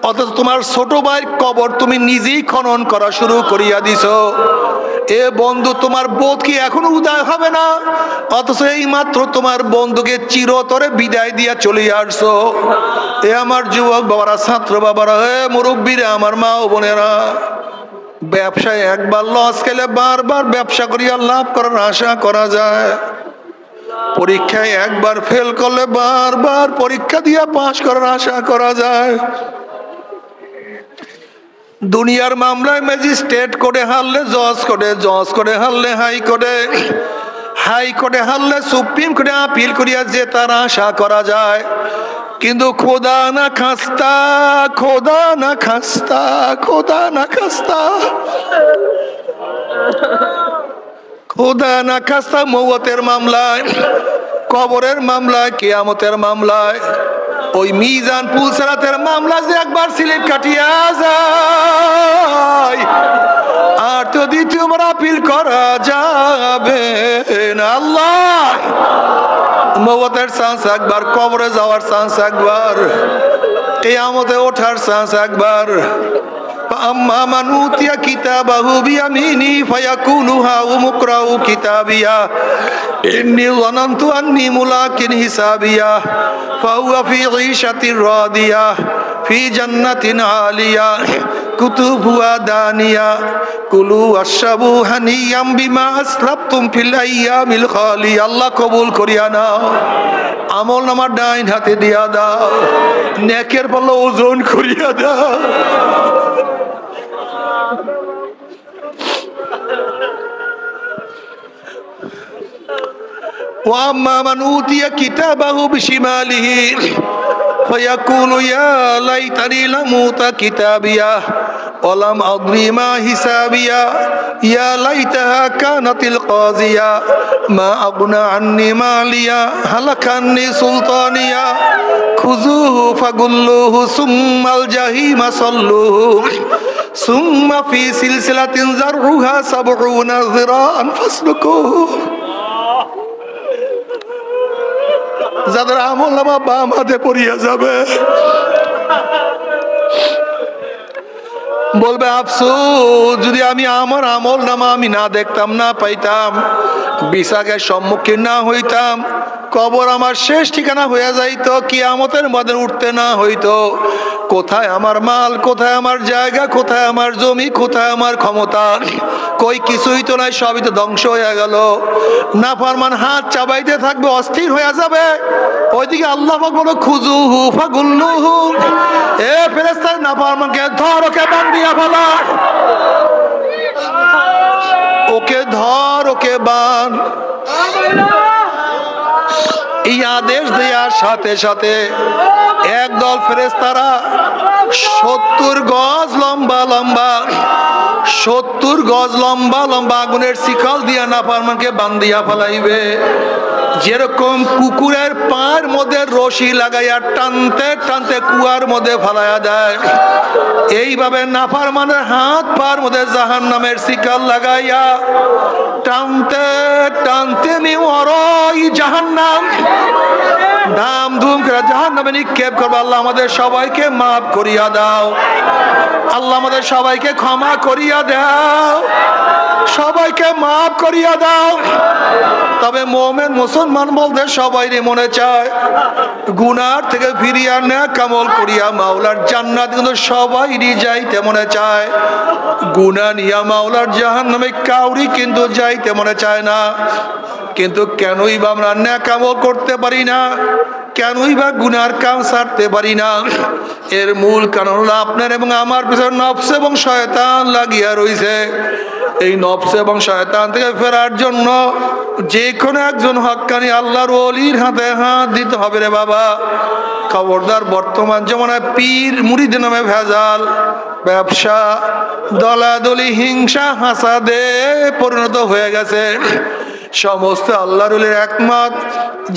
Speaker 1: অথচ তোমার ছোট ভাইয়ের কবর তুমি নিজেই খনন করা শুরু করিয়া দিছো। এ বন্ধু, তোমার বোধ কি এখনো উদয় হবে না? অথচ এই মাত্র তোমার বন্ধুকে চিরতরে বিদায় দিয়া চলে আসছো। এ আমার যুবক বাবারা, ছাত্র বাবারা, হে মুরব্বীরা, আমার মা ও বোনেরা, ব্যবসায় একবার লস খেলে বারবার ব্যবসা করিয়া লাভ করার আশা করা যায়। পরীক্ষায় একবার ফেল করলে বারবার পরীক্ষা দিয়া পাস করার আশা করা যায়। দুনিয়ার মামলায় ম্যাজিস্ট্রেট কোর্টে হারলে জজ কোর্টে, জজ কোর্টে হারলে হাইকোর্টে, হাইকোর্টে হারলে সুপ্রিম কোর্টে আপিল করিয়া জেতার আশা করা যায়। কিন্তু খোদা না খাস্তা, খোদা না খাস্তা, খোদা না খাস্তা, খোদা না খাস্তা, মৌতের মামলায়, কবরের মামলায়, কিয়ামতের মামলায়, ওই মিজান পুলসেরাতের মামলা যে একবার স্লিপ কাটিয়া যায় আর তো দ্বিতীয়বার আপিল করা যাবে না। আল্লাহ, মৌতের চান্স একবার, কবরে যাওয়ার চান্স একবার, কিয়ামতে ওঠার চান্স একবার। أما من أوتي كتابه بيمينه فيقول هاؤم اقرءوا كتابيه إني ظننت أني ملاق حسابيه فهو في عيشة راضية في جنة عالية قطوفها دانية كلوا واشربوا هنيئا بما أسلفتم في الأيام الخالية। আল্লাহ কবুল করিয়া নাও। আমল নামার ডাইন হাতে দিয়া দাও, নেকের পাল্লা ওজন করিয়া দাও। وأما من أوتي كتابه بشماله فيقول يا ليتني لم أوت كتابيه ولم أدري ما حسابيه يا ليتها كانت القاضية ما أغنى عني ماليه هلك عني سلطانيه خذوه فغلوه ثم الجحيم صلوه ثم في سلسلة ذرعها 70 ذراعا فاسلكوه। যাদের আমল নামা বাম হাতে পড়িয়া যাবে বলবে আফসোস, যদি আমি আমার আমল নামা আমি না দেখতাম, না পাইতাম, বিচারের সম্মুখীন না হইতাম, কবর আমার শেষ ঠিকানা হয়ে যাইতো, কিয়ামতের মধ্যে উঠতে না হইতো, কোথায় আমার মাল, কোথায় আমার জায়গা, কোথায় আমার জমি, কোথায় আমার ক্ষমতা, কই কিছুই তো নাই, সবই তো ধ্বংস হয়ে গেল। নাফরমান হাত চাবাইতে থাকবে, অস্থির হয়ে যাবে। ওইদিকে আল্লাহ পাক বলে খুজুহু ফাগুল্লুহু, এ ফেরেশতা, নাফরমানকে ধর, ওকে বান্ধিয়া ফেলা, ওকে ধর, ওকে বান। এই আদেশ দেওয়ার সাথে সাথে একদল ফেরেশতারা 70 গজ লম্বা লম্বা, 70 গজ লম্বা লম্বা আগুনের শিকল দিয়া নাফরমানকে বান্ধিয়া ফেলাইবে। যেরকম কুকুরের পায়ের মধ্যে রশি লাগাইয়া টানতে টানতে কুয়ার মধ্যে ফেলাইয়া দেয়, এইভাবে নাফরমানের হাত পায়ের মধ্যে জাহান্নামের শিকল লাগাইয়া টানতে টানতে নিওয়ারই জাহান্নাম, ধাম ধুম করে জাহান্নামে নিক্ষেপ করবে। আল্লাহ আমাদের সবাইকে মাফ করিয়া দাও, আল্লাহ আমাদের সবাইকে ক্ষমা করিয়া দাও, সবাইকে মাফ করিয়া দাও। তবে মুমিন মুসলমান বলতে সবাইরই মনে চায় গুনার থেকে ফিরিয়া নেক আমল করিয়া মাওলার জান্নাত, কিন্তু সবাইরই যাইতে মনে চায়। গুনাহ নিয়া মাওলার জাহান্নামে কাউরি কিন্তু যাইতে মনে চায় না। কিন্তু কেনই বা আমরা নেক আমল করতে পারি না, কেনই বা গুনার কাম ছাড়তে পারি না? এর মূল কারণ হলো আপনার এবং আমার পিছনে নফস এবং শয়তান লাগিয়া রইছে। এই নফস এবং শয়তান থেকে ফেরার জন্য যে কোনো একজন হক্কানি আল্লাহর ওলির হাতে হাত দিতে হবে রে বাবা। খবরদার, বর্তমান জমানায় পীর মুরিদ নামে ভেজাল, ব্যবসা, দলাদলি, হিংসা, হাসাদে পরিণত হয়ে গেছে। সমস্ত আল্লাহর ওলির একমত,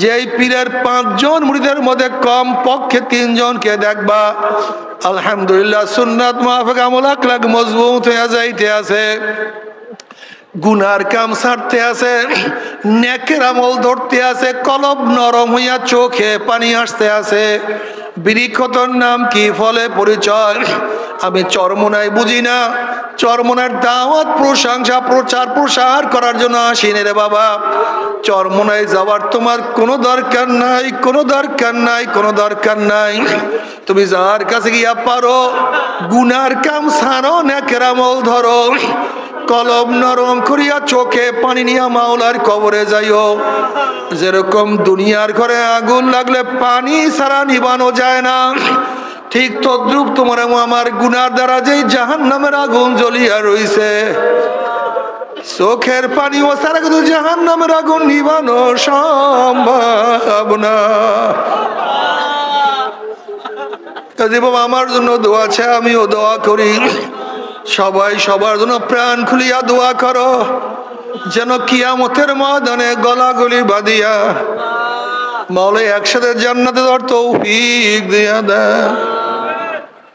Speaker 1: যেই পীরের 5 জন মুরিদের মধ্যে কম পক্ষে 3 জনকে দেখবা আলহামদুলিল্লাহ সুন্নাত মুআফিক আমল আখলাক মজবুত হয়ে যাইতে আছে, গুনার কাম ছাড়তে আছে, নেকের আমল ধরতে আছে, কলব নরম হইয়া চোখে পানি আসতে আছে। বৃক্ষতর নাম কি, ফলে পরিচয়। আমি চরমোনাই বুঝি না, চরমোনার দাওয়াত প্রশংসা প্রচার প্রসার করার জন্য আসিনি রে বাবা। চরমোনাই যাওয়ার তোমার কোনো দরকার নাই, কোনো দরকার নাই, কোনো দরকার নাই। তুমি যার কাছে গিয়া পারো গুনার কাম ছাড়ো, নেকের আমল ধরো, কলম নরম করিয়া চোখে পানি নিয়া মাওলার কবরে যাইও। যেরকম দুনিয়ার ঘরে আগুন লাগলে পানি ছাড়া নিবানো যায় না, ঠিক তদ্রুপ তোমার আমার গুনার দ্বারা যেই জাহান্নামের আগুন জ্বলিয়া রইছে, চোখের পানি ও ছাড়া কিন্তু জাহান্নামের আগুন নিবানো সম্ভব না। কাজে বাবা আমার জন্য দোয়া আছে, আমিও দোয়া করি। সবাই সবার জন্য প্রাণ খুলিয়া দোয়া করো, যেন কিয়ামতের ময়দানে গলাগলি বাঁধিয়া মাওলা একসাথে জান্নাতে যাওয়ার তৌফিক দিয়া দেয়।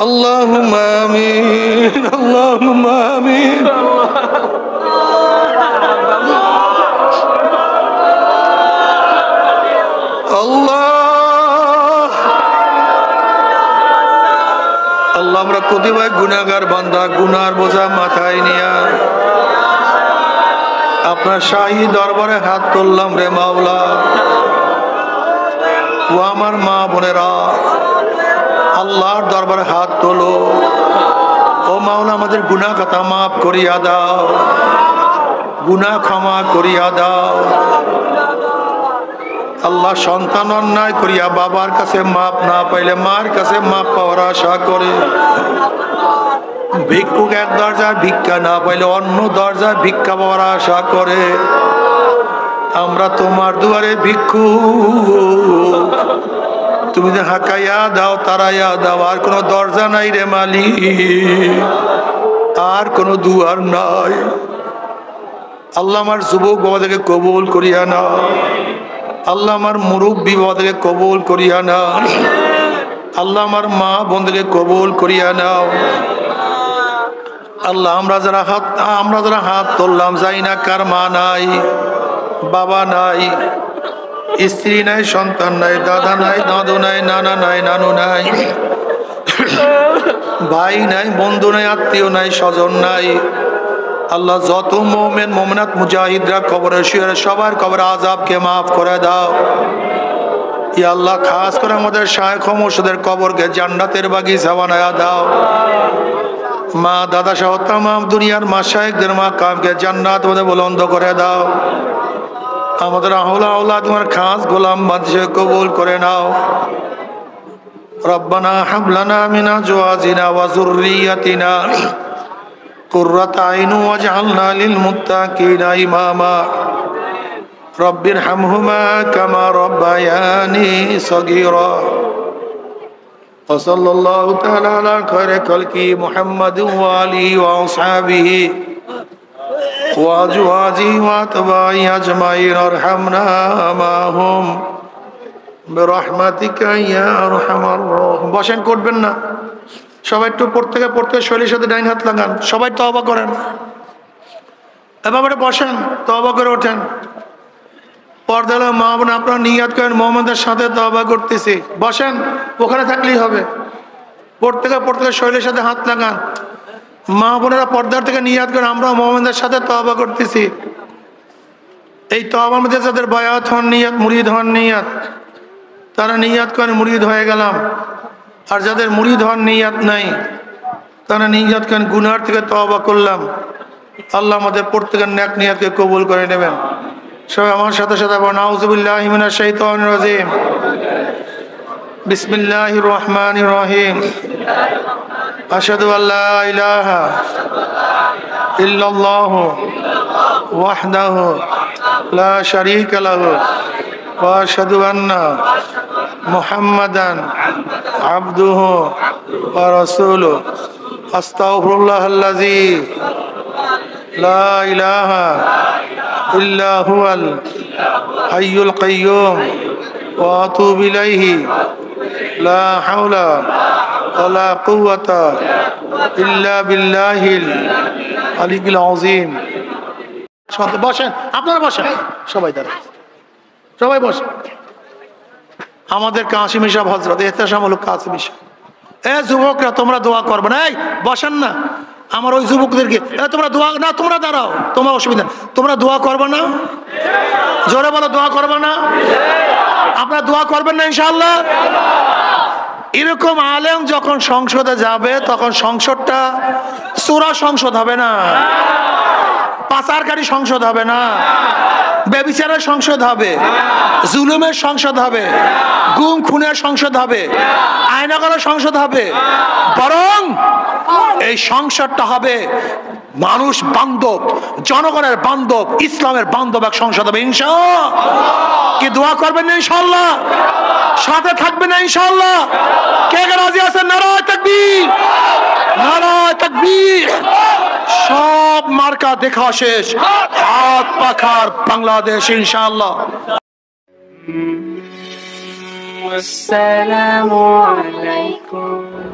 Speaker 1: আল্লাহুম্মা আমিন, আল্লাহুম্মা আমিন। আল্লাহ আল্লাহ, আমরা প্রতিবার গুনাহগার বান্দা, গুনার বোঝা মাথায় নিয়া আপনার শাহী দরবারে হাত তুললাম রে মাওলা। ও আমার মা বোনেরা, আল্লাহর দরবারে হাত তোলো। ও মাওলা, আমাদের গুনাহ খাতা মাফ করিয়া দাও, গুনাহ ক্ষমা করিয়া দাও। আল্লাহ, সন্তান অন্যায় করিয়া বাবার কাছে মাপ না পাইলে মার কাছে মাপ পাওয়ার আশা করে, ভিক্ষুক এক দরজার ভিক্ষা না পাইলে অন্য দরজার ভিক্ষা পাওয়ার আশা করে। আমরা তোমার দুয়ারে ভিক্ষুক, তুমি যে হাঁকাইয়া দাও তারাইয়া দাও, আর কোনো দরজা নাই রে মালিক, আর কোনো দুয়ার নাই। আল্লাহ, আমার যুবক বাবাদেরকে কবুল করিয়া নাও। আল্লাহ, আমার মুরব্বী বাবাদেরকে কবুল করিয়া নাও। আল্লাহ, আমার মা বোনদেরকে কবুল করিয়া নাও। আল্লাহ, আমরা যারা হাত তুললাম, যাই না কার মা নাই, বাবা নাই, স্ত্রী নাই, সন্তান নাই, দাদা নাই, দাদু নাই, নানা নাই, নানু নাই, ভাই নাই, বন্ধু নাই, আত্মীয় নাই, স্বজন নাই। আল্লাহ, যত মুমিন মুমিনাত মুজাহিদরা কবরে শুয়ে সবার কবরে আযাবকে মাফ করে দাও। ইয়া আল্লাহ, খাস করে আমাদের শায়েখ ও মুর্শিদের কবরকে জান্নাতের বাগিচা বানায়া দাও। মা দাদা সহ তামাম দুনিয়ার মাশায়েখদের মাকামকে জান্নাত মধ্যে বুলন্দ করে দাও। আমাদের আহলা আওলাদ তোমার খাস গোলাম বাদশা কবুল করে নাও। রব্বানা হাব লানা মিন আজওয়াজিনা ওয়া যুররিয়াতিনা কুররাতা আইন ওয়াজআলনা লিল মুত্তাকিনা ইমামা। রব্বির হামহুমা কামা রব্বায়ানি সগীরা। ওয়া সাল্লাল্লাহু তাআলা আলা খায়রি খালকি মুহাম্মাদিন ওয়া আলিহি ওয়া আসহাবিহি ওয়া আজওয়াজিহি ওয়া আতবাইহি আজমাইন। আরহামনা মাহুম বিরহমাতিকা ইয়া আরহামার রাহিম। বসেন, করবেন না সবাই, একটু পড়তে শৈলীর সাথে ডাইন হাত লাগান, সবাই তওবা করেন। এভাবে বসেন, তওবা করে ওঠেন। পর্দালা মা বোন, আপনারা নিয়াত করেন মোহাম্মদের সাথে তওবা করতেছি। বসেন, ওখানে থাকলেই হবে। পড়তে শৈলীর সাথে হাত লাগান। মা বোনেরা পর্দার থেকে নিয়াত করেন, আমরা মোহাম্মদের সাথে তওবা করতেছি। এই তওবার মধ্যে যাদের বায়াত হন নিয়াত, মুরিদ হন নিয়াত, তারা নিয়াত করেন মুরিদ হয়ে গেলাম। আর যাদের মুরিদ হন নিয়াত নাই, তারা নিয়াত করেন গুনার থেকে তওবা করলাম। আল্লাহ আমাদের প্রত্যেকের নেক নিয়াতকে কবুল করে নেবেন। সবাই আমার সাথে সাথে বলেন, আউযুবিল্লাহি মিনাশ শাইতানির রাজিম, বিসমিল্লাহির রহমানির রহিম, আশহাদু আল্লা ইলাহা ইল্লাল্লাহু ওয়াহদাহু লা শারীকা লাহু ওয়া আশহাদু আন্না মুহাম্মাদান আবদুহু ওয়া রাসূলুহু। আস্তাগফিরুল্লাহাল্লাযী লা ইলাহা ইল্লা হুয়াল হাইয়ুল কাইয়্যুম ওয়া আতুবু ইলাইহি লা হাওলা ওয়া লা কুওয়াতা ইল্লা বিল্লাহিল আলিয়্যিল আযীম। বসেন, আপনারা বসেন, সবাই দাঁড়ান, সবাই বসেন। আমাদের কাসিমি সাহেব হযরত ইহতেশামুল কাসিমি সাহেব, এ যুবকরা তোমরা দোয়া করবে না, এই বসেন না, আমার ওই যুবকদেরকে তোমরা দোয়া না, তোমরা দাঁড়াও, তোমার অসুবিধা, তোমরা দোয়া করবে না? জোরে বলো, দোয়া করবে না? আপনারা দোয়া করবেন না ইনশাআল্লাহ? এরকম আলেম যখন সংসদে যাবে তখন সংসদটা সূরা সংসদ হবে না, পাচারকারী সংসদ হবে না, ব্যভিচারের সংসদ হবে, জুলুমের সংসদ হবে, গুম খুনের সংসদ হবে, আয়নাগরের সংসদ হবে, বরং এই সংসদটা হবে মানুষ বান্ধব, জনগণের বান্ধব, ইসলামের বান্ধব এক সংসদ হবে ইনশাআল্লাহ। কি দোয়া করবেন না ইনশাআল্লাহ? সাথে থাকবেন না ইনশাআল্লাহ? কে কে রাজি আছেন? নারায়ে তাকবীর, নারায়ে তাকবীর। সব মার্কা দেখা শেষ, হাত পাখার বাংলাদেশ ইনশাআল্লাহ।
Speaker 2: আসসালামু আলাইকুম।